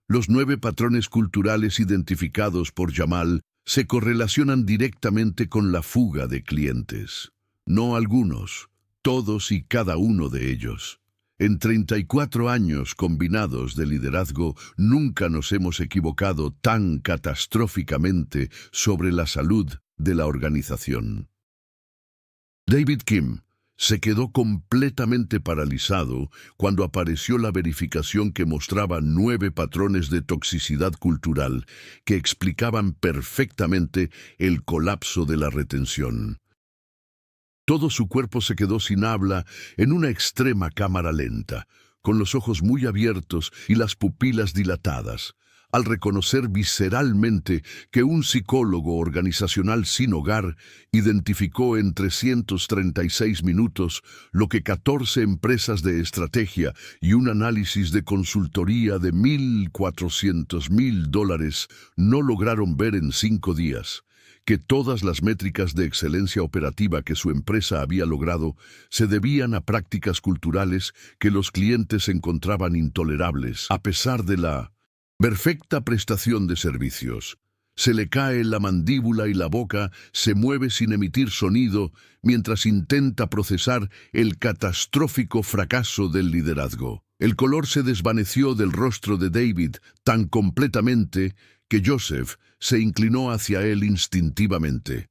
Los 9 patrones culturales identificados por Jamal se correlacionan directamente con la fuga de clientes. No algunos. Todos y cada uno de ellos. En 34 años combinados de liderazgo, nunca nos hemos equivocado tan catastróficamente sobre la salud de la organización. David Kim se quedó completamente paralizado cuando apareció la verificación que mostraba 9 patrones de toxicidad cultural que explicaban perfectamente el colapso de la retención. Todo su cuerpo se quedó sin habla en una extrema cámara lenta, con los ojos muy abiertos y las pupilas dilatadas, al reconocer visceralmente que un psicólogo organizacional sin hogar identificó en 336 minutos lo que 14 empresas de estrategia y un análisis de consultoría de $1.400.000 no lograron ver en 5 días. Que todas las métricas de excelencia operativa que su empresa había logrado se debían a prácticas culturales que los clientes encontraban intolerables, a pesar de la perfecta prestación de servicios. Se le cae la mandíbula y la boca se mueve sin emitir sonido mientras intenta procesar el catastrófico fracaso del liderazgo. El color se desvaneció del rostro de David tan completamente que Joseph se inclinó hacia él instintivamente.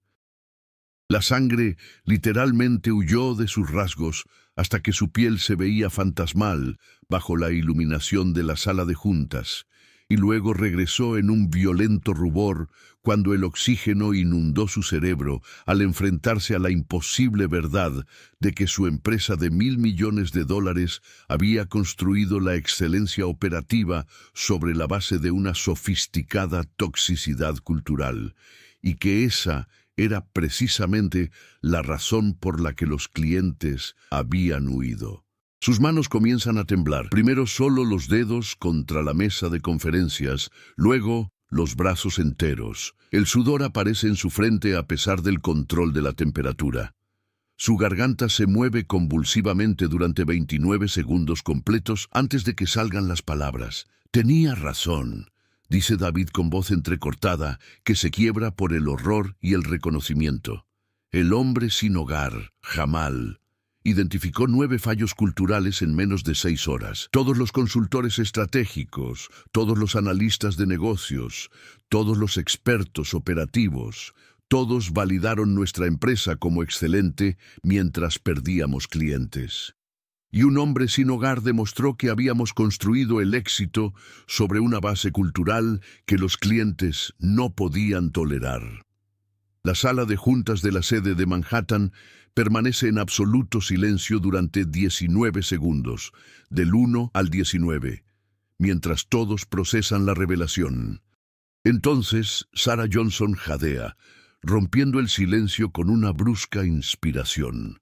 La sangre literalmente huyó de sus rasgos hasta que su piel se veía fantasmal bajo la iluminación de la sala de juntas, y luego regresó en un violento rubor cuando el oxígeno inundó su cerebro al enfrentarse a la imposible verdad de que su empresa de $1.000 millones había construido la excelencia operativa sobre la base de una sofisticada toxicidad cultural, y que esa era precisamente la razón por la que los clientes habían huido. Sus manos comienzan a temblar, primero solo los dedos contra la mesa de conferencias, luego los brazos enteros. El sudor aparece en su frente a pesar del control de la temperatura. Su garganta se mueve convulsivamente durante 29 segundos completos antes de que salgan las palabras. Tenía razón, dice David con voz entrecortada que se quiebra por el horror y el reconocimiento. El hombre sin hogar, Jamal, identificó 9 fallos culturales en menos de 6 horas. Todos los consultores estratégicos, todos los analistas de negocios, todos los expertos operativos, todos validaron nuestra empresa como excelente mientras perdíamos clientes. Y un hombre sin hogar demostró que habíamos construido el éxito sobre una base cultural que los clientes no podían tolerar. La sala de juntas de la sede de Manhattan permanece en absoluto silencio durante 19 segundos, del 1 al 19, mientras todos procesan la revelación. Entonces, Sarah Johnson jadea, rompiendo el silencio con una brusca inspiración.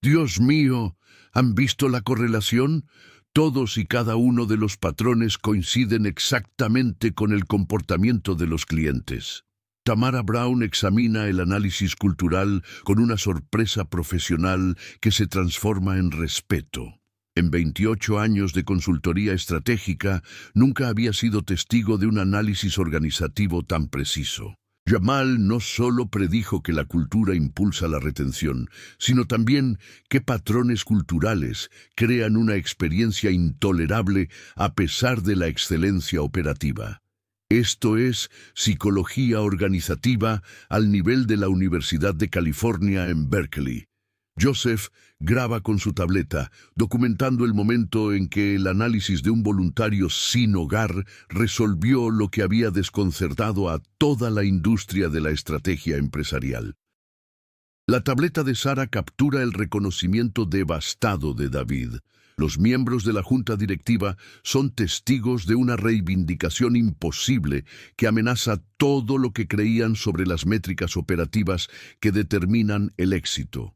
«Dios mío, ¿han visto la correlación? Todos y cada uno de los patrones coinciden exactamente con el comportamiento de los clientes». Tamara Brown examina el análisis cultural con una sorpresa profesional que se transforma en respeto. En 28 años de consultoría estratégica, nunca había sido testigo de un análisis organizativo tan preciso. Jamal no solo predijo que la cultura impulsa la retención, sino también qué patrones culturales crean una experiencia intolerable a pesar de la excelencia operativa. Esto es psicología organizativa al nivel de la Universidad de California en Berkeley. Joseph graba con su tableta, documentando el momento en que el análisis de un voluntario sin hogar resolvió lo que había desconcertado a toda la industria de la estrategia empresarial. La tableta de Sarah captura el reconocimiento devastado de David. Los miembros de la junta directiva son testigos de una reivindicación imposible que amenaza todo lo que creían sobre las métricas operativas que determinan el éxito.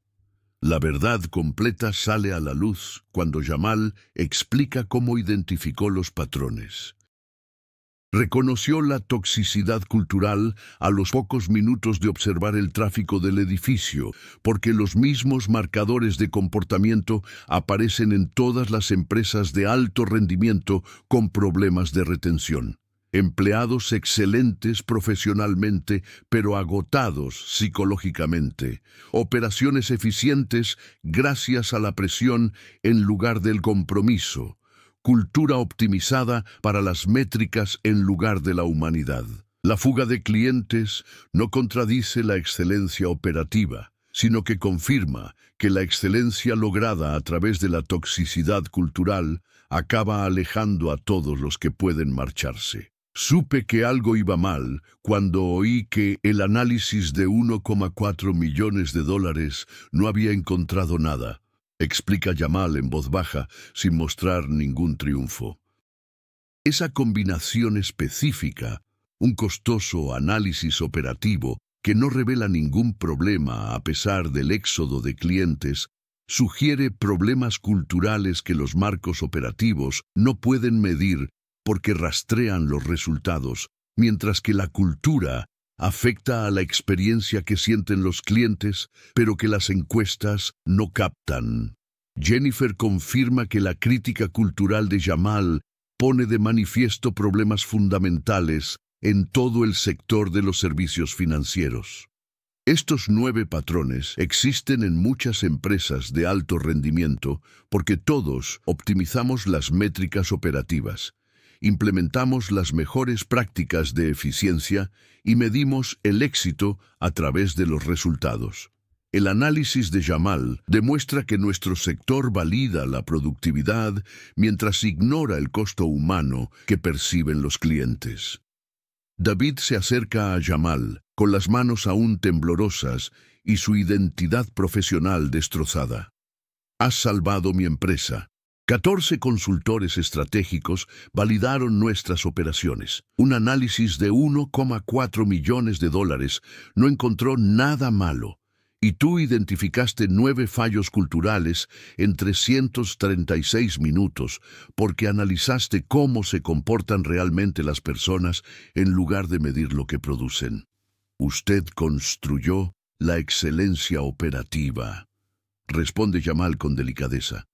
La verdad completa sale a la luz cuando Jamal explica cómo identificó los patrones. Reconoció la toxicidad cultural a los pocos minutos de observar el tráfico del edificio, porque los mismos marcadores de comportamiento aparecen en todas las empresas de alto rendimiento con problemas de retención. Empleados excelentes profesionalmente, pero agotados psicológicamente. Operaciones eficientes gracias a la presión en lugar del compromiso. Cultura optimizada para las métricas en lugar de la humanidad. La fuga de clientes no contradice la excelencia operativa, sino que confirma que la excelencia lograda a través de la toxicidad cultural acaba alejando a todos los que pueden marcharse. Supe que algo iba mal cuando oí que el análisis de $1,4 millones no había encontrado nada. Explica Jamal en voz baja, sin mostrar ningún triunfo. Esa combinación específica, un costoso análisis operativo que no revela ningún problema a pesar del éxodo de clientes, sugiere problemas culturales que los marcos operativos no pueden medir porque rastrean los resultados, mientras que la cultura afecta a la experiencia que sienten los clientes, pero que las encuestas no captan. Jennifer confirma que la crítica cultural de Jamal pone de manifiesto problemas fundamentales en todo el sector de los servicios financieros. Estos 9 patrones existen en muchas empresas de alto rendimiento porque todos optimizamos las métricas operativas. Implementamos las mejores prácticas de eficiencia y medimos el éxito a través de los resultados. El análisis de Jamal demuestra que nuestro sector valida la productividad mientras ignora el costo humano que perciben los clientes. David se acerca a Jamal, con las manos aún temblorosas y su identidad profesional destrozada. «Has salvado mi empresa». 14 consultores estratégicos validaron nuestras operaciones. Un análisis de $1,4 millones no encontró nada malo, y tú identificaste 9 fallos culturales en 336 minutos porque analizaste cómo se comportan realmente las personas en lugar de medir lo que producen. Usted construyó la excelencia operativa, responde Jamal con delicadeza.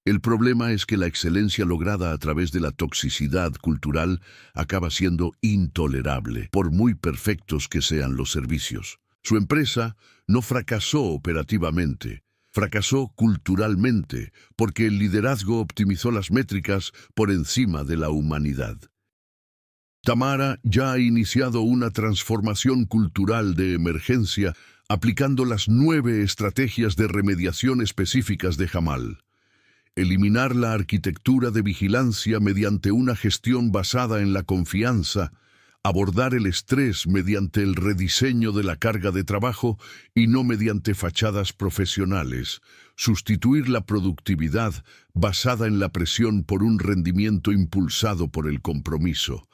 El problema es que la excelencia lograda a través de la toxicidad cultural acaba siendo intolerable, por muy perfectos que sean los servicios. Su empresa no fracasó operativamente, fracasó culturalmente, porque el liderazgo optimizó las métricas por encima de la humanidad. Tamara ya ha iniciado una transformación cultural de emergencia aplicando las 9 estrategias de remediación específicas de Jamal. Eliminar la arquitectura de vigilancia mediante una gestión basada en la confianza, abordar el estrés mediante el rediseño de la carga de trabajo y no mediante fachadas profesionales, sustituir la productividad basada en la presión por un rendimiento impulsado por el compromiso,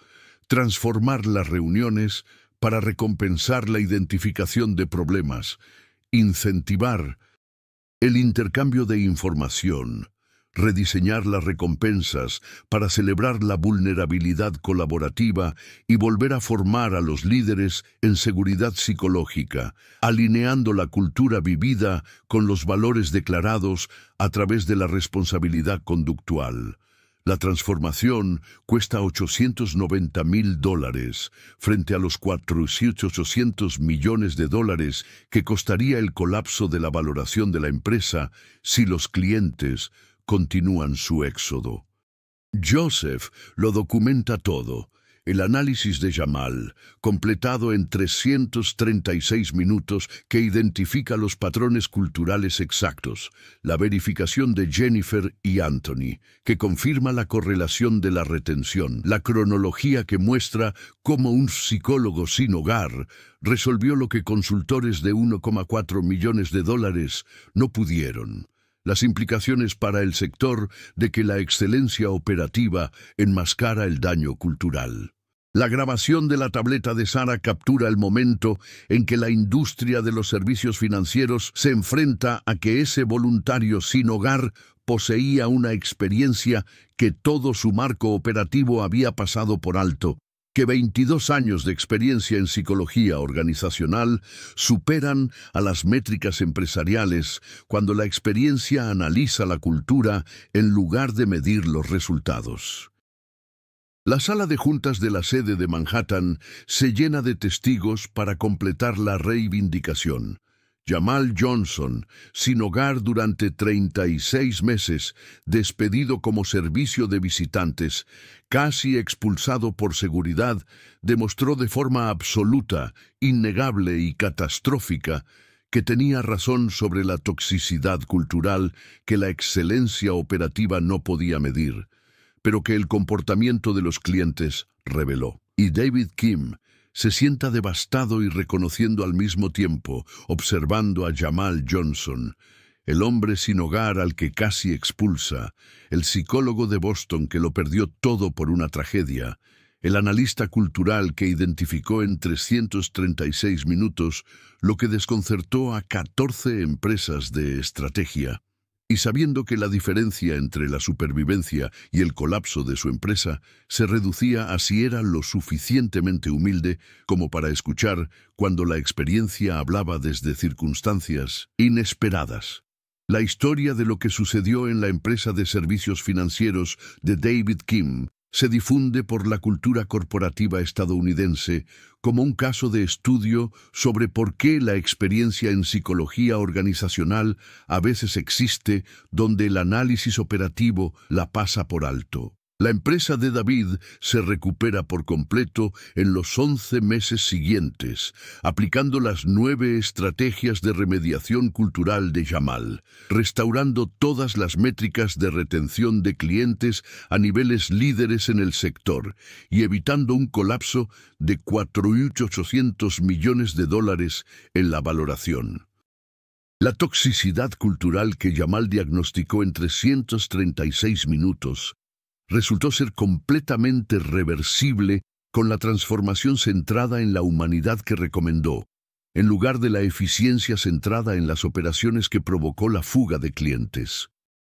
transformar las reuniones para recompensar la identificación de problemas, incentivar el intercambio de información, rediseñar las recompensas para celebrar la vulnerabilidad colaborativa y volver a formar a los líderes en seguridad psicológica, alineando la cultura vivida con los valores declarados a través de la responsabilidad conductual. La transformación cuesta $890.000 frente a los 4.800 millones de dólares que costaría el colapso de la valoración de la empresa si los clientes continúan su éxodo. Joseph lo documenta todo. El análisis de Jamal, completado en 336 minutos, que identifica los patrones culturales exactos. La verificación de Jennifer y Anthony, que confirma la correlación de la retención. La cronología que muestra cómo un psicólogo sin hogar resolvió lo que consultores de 1,4 millones de dólares no pudieron. Las implicaciones para el sector de que la excelencia operativa enmascara el daño cultural. La grabación de la tableta de Sara captura el momento en que la industria de los servicios financieros se enfrenta a que ese voluntario sin hogar poseía una experiencia que todo su marco operativo había pasado por alto, que 22 años de experiencia en psicología organizacional superan a las métricas empresariales cuando la experiencia analiza la cultura en lugar de medir los resultados. La sala de juntas de la sede de Manhattan se llena de testigos para completar la reivindicación. Jamal Johnson, sin hogar durante 36 meses, despedido como servicio de visitantes, casi expulsado por seguridad, demostró de forma absoluta, innegable y catastrófica que tenía razón sobre la toxicidad cultural que la excelencia operativa no podía medir, pero que el comportamiento de los clientes reveló. Y David Kim se sienta devastado y reconociendo al mismo tiempo, observando a Jamal Johnson, el hombre sin hogar al que casi expulsa, el psicólogo de Boston que lo perdió todo por una tragedia, el analista cultural que identificó en 336 minutos lo que desconcertó a 14 empresas de estrategia. Y sabiendo que la diferencia entre la supervivencia y el colapso de su empresa se reducía a si era lo suficientemente humilde como para escuchar cuando la experiencia hablaba desde circunstancias inesperadas. La historia de lo que sucedió en la empresa de servicios financieros de David Kim se difunde por la cultura corporativa estadounidense como un caso de estudio sobre por qué la experiencia en psicología organizacional a veces existe donde el análisis operativo la pasa por alto. La empresa de David se recupera por completo en los 11 meses siguientes, aplicando las 9 estrategias de remediación cultural de Jamal, restaurando todas las métricas de retención de clientes a niveles líderes en el sector y evitando un colapso de 4.800 millones de dólares en la valoración. La toxicidad cultural que Jamal diagnosticó en 336 minutos resultó ser completamente reversible con la transformación centrada en la humanidad que recomendó, en lugar de la eficiencia centrada en las operaciones que provocó la fuga de clientes.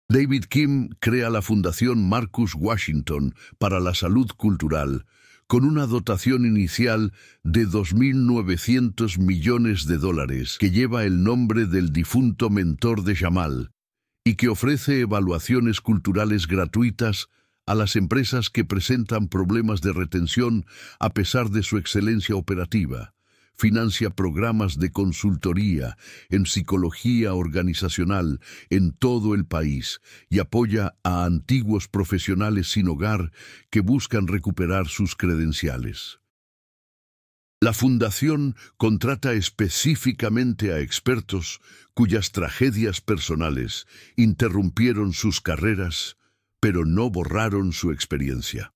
David Kim crea la Fundación Marcus Washington para la Salud Cultural, con una dotación inicial de 2.900 millones de dólares, que lleva el nombre del difunto mentor de Jamal, y que ofrece evaluaciones culturales gratuitas a las empresas que presentan problemas de retención a pesar de su excelencia operativa. Financia programas de consultoría en psicología organizacional en todo el país y apoya a antiguos profesionales sin hogar que buscan recuperar sus credenciales. La Fundación contrata específicamente a expertos cuyas tragedias personales interrumpieron sus carreras, pero no borraron su experiencia.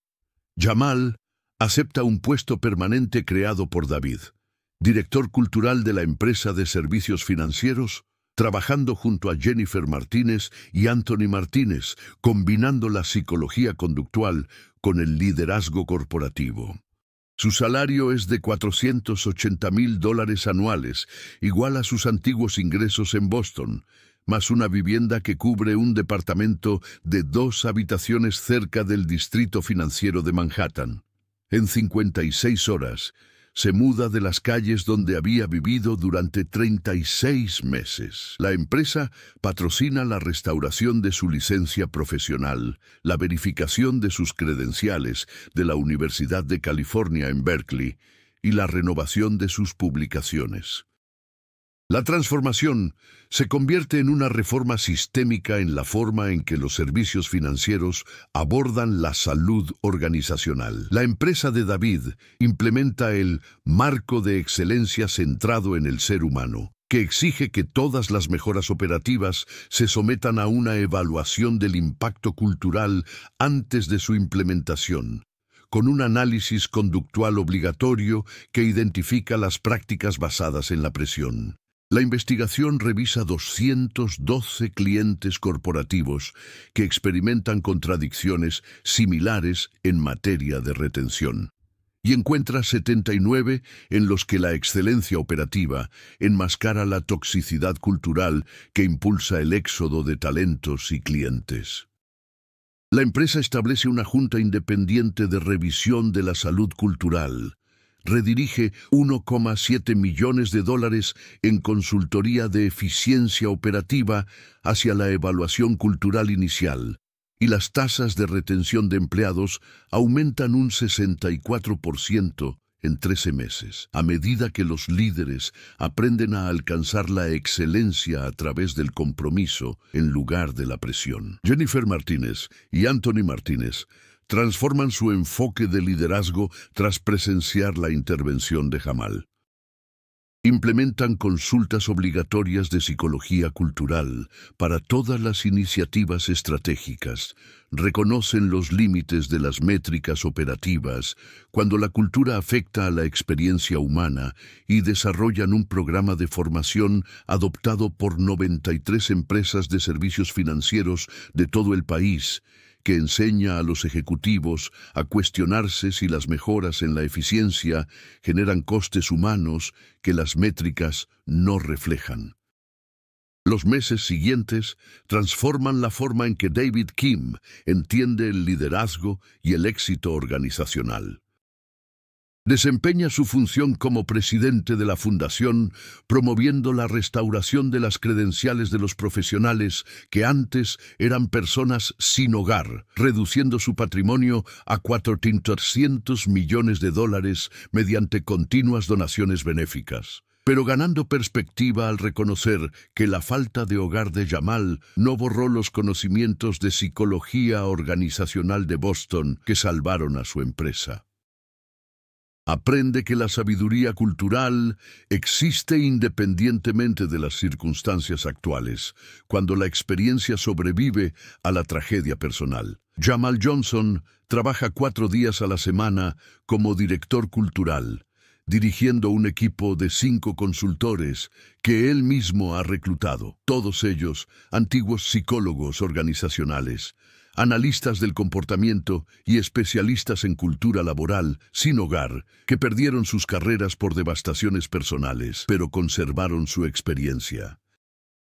Jamal Acepta un puesto permanente creado por David, director cultural de la empresa de servicios financieros, trabajando junto a Jennifer Martínez y Anthony Martínez, combinando la psicología conductual con el liderazgo corporativo. Su salario es de $480,000 anuales, igual a sus antiguos ingresos en Boston, más una vivienda que cubre un departamento de 2 habitaciones cerca del distrito financiero de Manhattan. En 56 horas, se muda de las calles donde había vivido durante 36 meses. La empresa patrocina la restauración de su licencia profesional, la verificación de sus credenciales de la Universidad de California en Berkeley y la renovación de sus publicaciones. La transformación se convierte en una reforma sistémica en la forma en que los servicios financieros abordan la salud organizacional. La empresa de David implementa el marco de excelencia centrado en el ser humano, que exige que todas las mejoras operativas se sometan a una evaluación del impacto cultural antes de su implementación, con un análisis conductual obligatorio que identifica las prácticas basadas en la presión. La investigación revisa 212 clientes corporativos que experimentan contradicciones similares en materia de retención y encuentra 79 en los que la excelencia operativa enmascara la toxicidad cultural que impulsa el éxodo de talentos y clientes. La empresa establece una junta independiente de revisión de la salud cultural, redirige $1,7 millones en consultoría de eficiencia operativa hacia la evaluación cultural inicial, y las tasas de retención de empleados aumentan un 64% en 13 meses, a medida que los líderes aprenden a alcanzar la excelencia a través del compromiso en lugar de la presión. Jennifer Martínez y Anthony Martínez transforman su enfoque de liderazgo tras presenciar la intervención de Jamal. Implementan consultas obligatorias de psicología cultural para todas las iniciativas estratégicas, reconocen los límites de las métricas operativas cuando la cultura afecta a la experiencia humana y desarrollan un programa de formación adoptado por 93 empresas de servicios financieros de todo el país, que enseña a los ejecutivos a cuestionarse si las mejoras en la eficiencia generan costes humanos que las métricas no reflejan. Los meses siguientes transforman la forma en que David Kim entiende el liderazgo y el éxito organizacional. Desempeña su función como presidente de la fundación, promoviendo la restauración de las credenciales de los profesionales que antes eran personas sin hogar, reduciendo su patrimonio a $400 millones mediante continuas donaciones benéficas, pero ganando perspectiva al reconocer que la falta de hogar de Jamal no borró los conocimientos de psicología organizacional de Boston que salvaron a su empresa. Aprende que la sabiduría cultural existe independientemente de las circunstancias actuales, cuando la experiencia sobrevive a la tragedia personal. Jamal Johnson trabaja 4 días a la semana como director cultural, dirigiendo un equipo de 5 consultores que él mismo ha reclutado, todos ellos antiguos psicólogos organizacionales, analistas del comportamiento y especialistas en cultura laboral sin hogar, que perdieron sus carreras por devastaciones personales, pero conservaron su experiencia.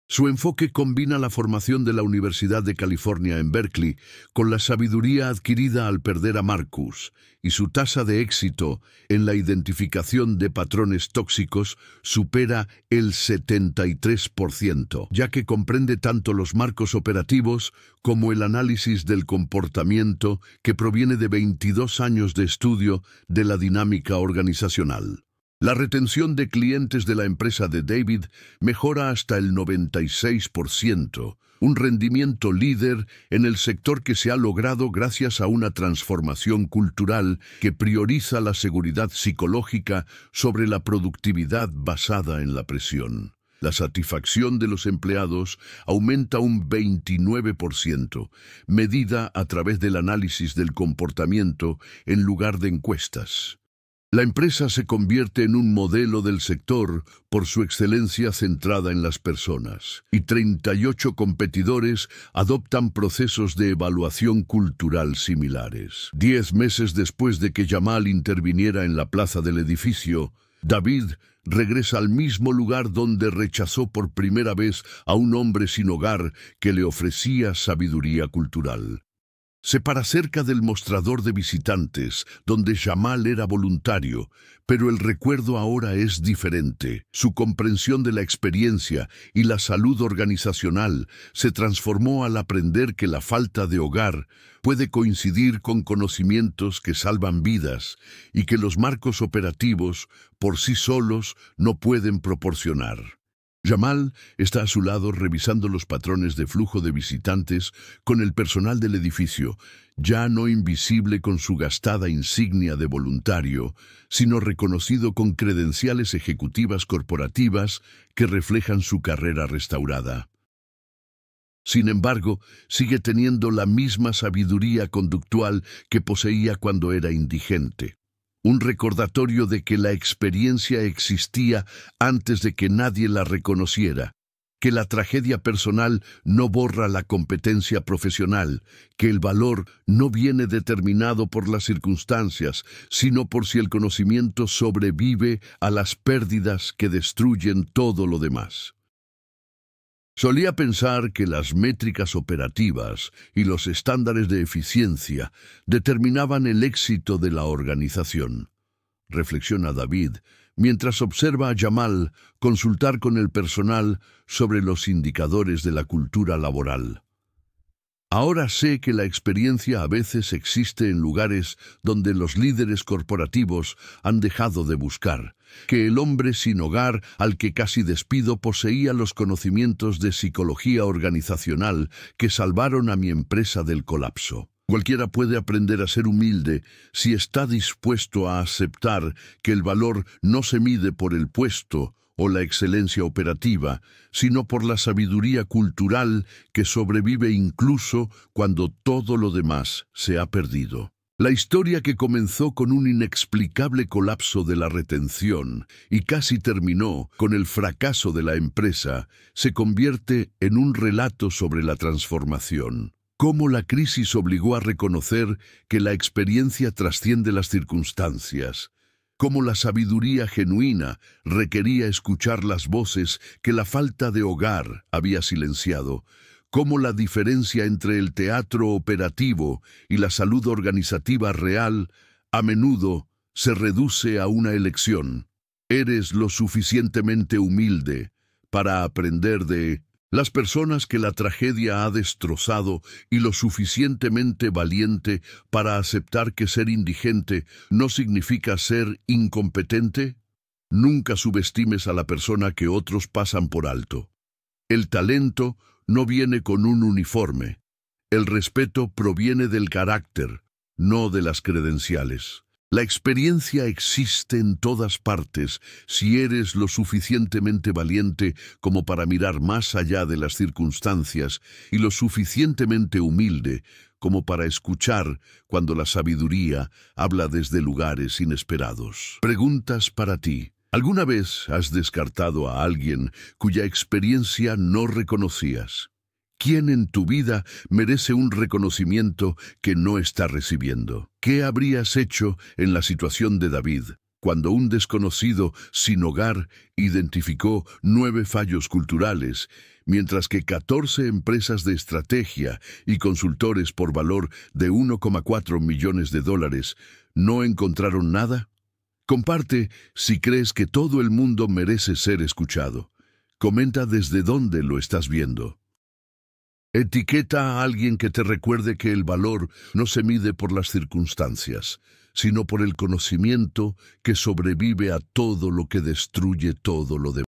Su enfoque combina la formación de la Universidad de California en Berkeley con la sabiduría adquirida al perder a Marcus, y su tasa de éxito en la identificación de patrones tóxicos supera el 73%, ya que comprende tanto los marcos operativos como el análisis del comportamiento que proviene de 22 años de estudio de la dinámica organizacional. La retención de clientes de la empresa de David mejora hasta el 96%, un rendimiento líder en el sector que se ha logrado gracias a una transformación cultural que prioriza la seguridad psicológica sobre la productividad basada en la presión. La satisfacción de los empleados aumenta un 29%, medida a través del análisis del comportamiento en lugar de encuestas. La empresa se convierte en un modelo del sector por su excelencia centrada en las personas, y 38 competidores adoptan procesos de evaluación cultural similares. 10 meses después de que Jamal interviniera en la plaza del edificio, David regresa al mismo lugar donde rechazó por primera vez a un hombre sin hogar que le ofrecía sabiduría cultural. Se para cerca del mostrador de visitantes, donde Jamal era voluntario, pero el recuerdo ahora es diferente. Su comprensión de la experiencia y la salud organizacional se transformó al aprender que la falta de hogar puede coincidir con conocimientos que salvan vidas y que los marcos operativos por sí solos no pueden proporcionar. Jamal está a su lado revisando los patrones de flujo de visitantes con el personal del edificio, ya no invisible con su gastada insignia de voluntario, sino reconocido con credenciales ejecutivas corporativas que reflejan su carrera restaurada. Sin embargo, sigue teniendo la misma sabiduría conductual que poseía cuando era indigente. Un recordatorio de que la experiencia existía antes de que nadie la reconociera, que la tragedia personal no borra la competencia profesional, que el valor no viene determinado por las circunstancias, sino por si el conocimiento sobrevive a las pérdidas que destruyen todo lo demás. Solía pensar que las métricas operativas y los estándares de eficiencia determinaban el éxito de la organización. Reflexiona David mientras observa a Jamal consultar con el personal sobre los indicadores de la cultura laboral. Ahora sé que la experiencia a veces existe en lugares donde los líderes corporativos han dejado de buscar, que el hombre sin hogar al que casi despido poseía los conocimientos de psicología organizacional que salvaron a mi empresa del colapso. Cualquiera puede aprender a ser humilde si está dispuesto a aceptar que el valor no se mide por el puesto o la excelencia operativa, sino por la sabiduría cultural que sobrevive incluso cuando todo lo demás se ha perdido. La historia que comenzó con un inexplicable colapso de la retención y casi terminó con el fracaso de la empresa, se convierte en un relato sobre la transformación. Cómo la crisis obligó a reconocer que la experiencia trasciende las circunstancias. Cómo la sabiduría genuina requería escuchar las voces que la falta de hogar había silenciado. Cómo la diferencia entre el teatro operativo y la salud organizativa real a menudo se reduce a una elección. Eres lo suficientemente humilde para aprender de las personas que la tragedia ha destrozado y lo suficientemente valiente para aceptar que ser indigente no significa ser incompetente. Nunca subestimes a la persona que otros pasan por alto. El talento no viene con un uniforme. El respeto proviene del carácter, no de las credenciales. La experiencia existe en todas partes si eres lo suficientemente valiente como para mirar más allá de las circunstancias y lo suficientemente humilde como para escuchar cuando la sabiduría habla desde lugares inesperados. Preguntas para ti. ¿Alguna vez has descartado a alguien cuya experiencia no reconocías? ¿Quién en tu vida merece un reconocimiento que no está recibiendo? ¿Qué habrías hecho en la situación de David, cuando un desconocido sin hogar identificó 9 fallos culturales, mientras que 14 empresas de estrategia y consultores por valor de $1,4 millones no encontraron nada? Comparte si crees que todo el mundo merece ser escuchado. Comenta desde dónde lo estás viendo. Etiqueta a alguien que te recuerde que el valor no se mide por las circunstancias, sino por el conocimiento que sobrevive a todo lo que destruye todo lo demás.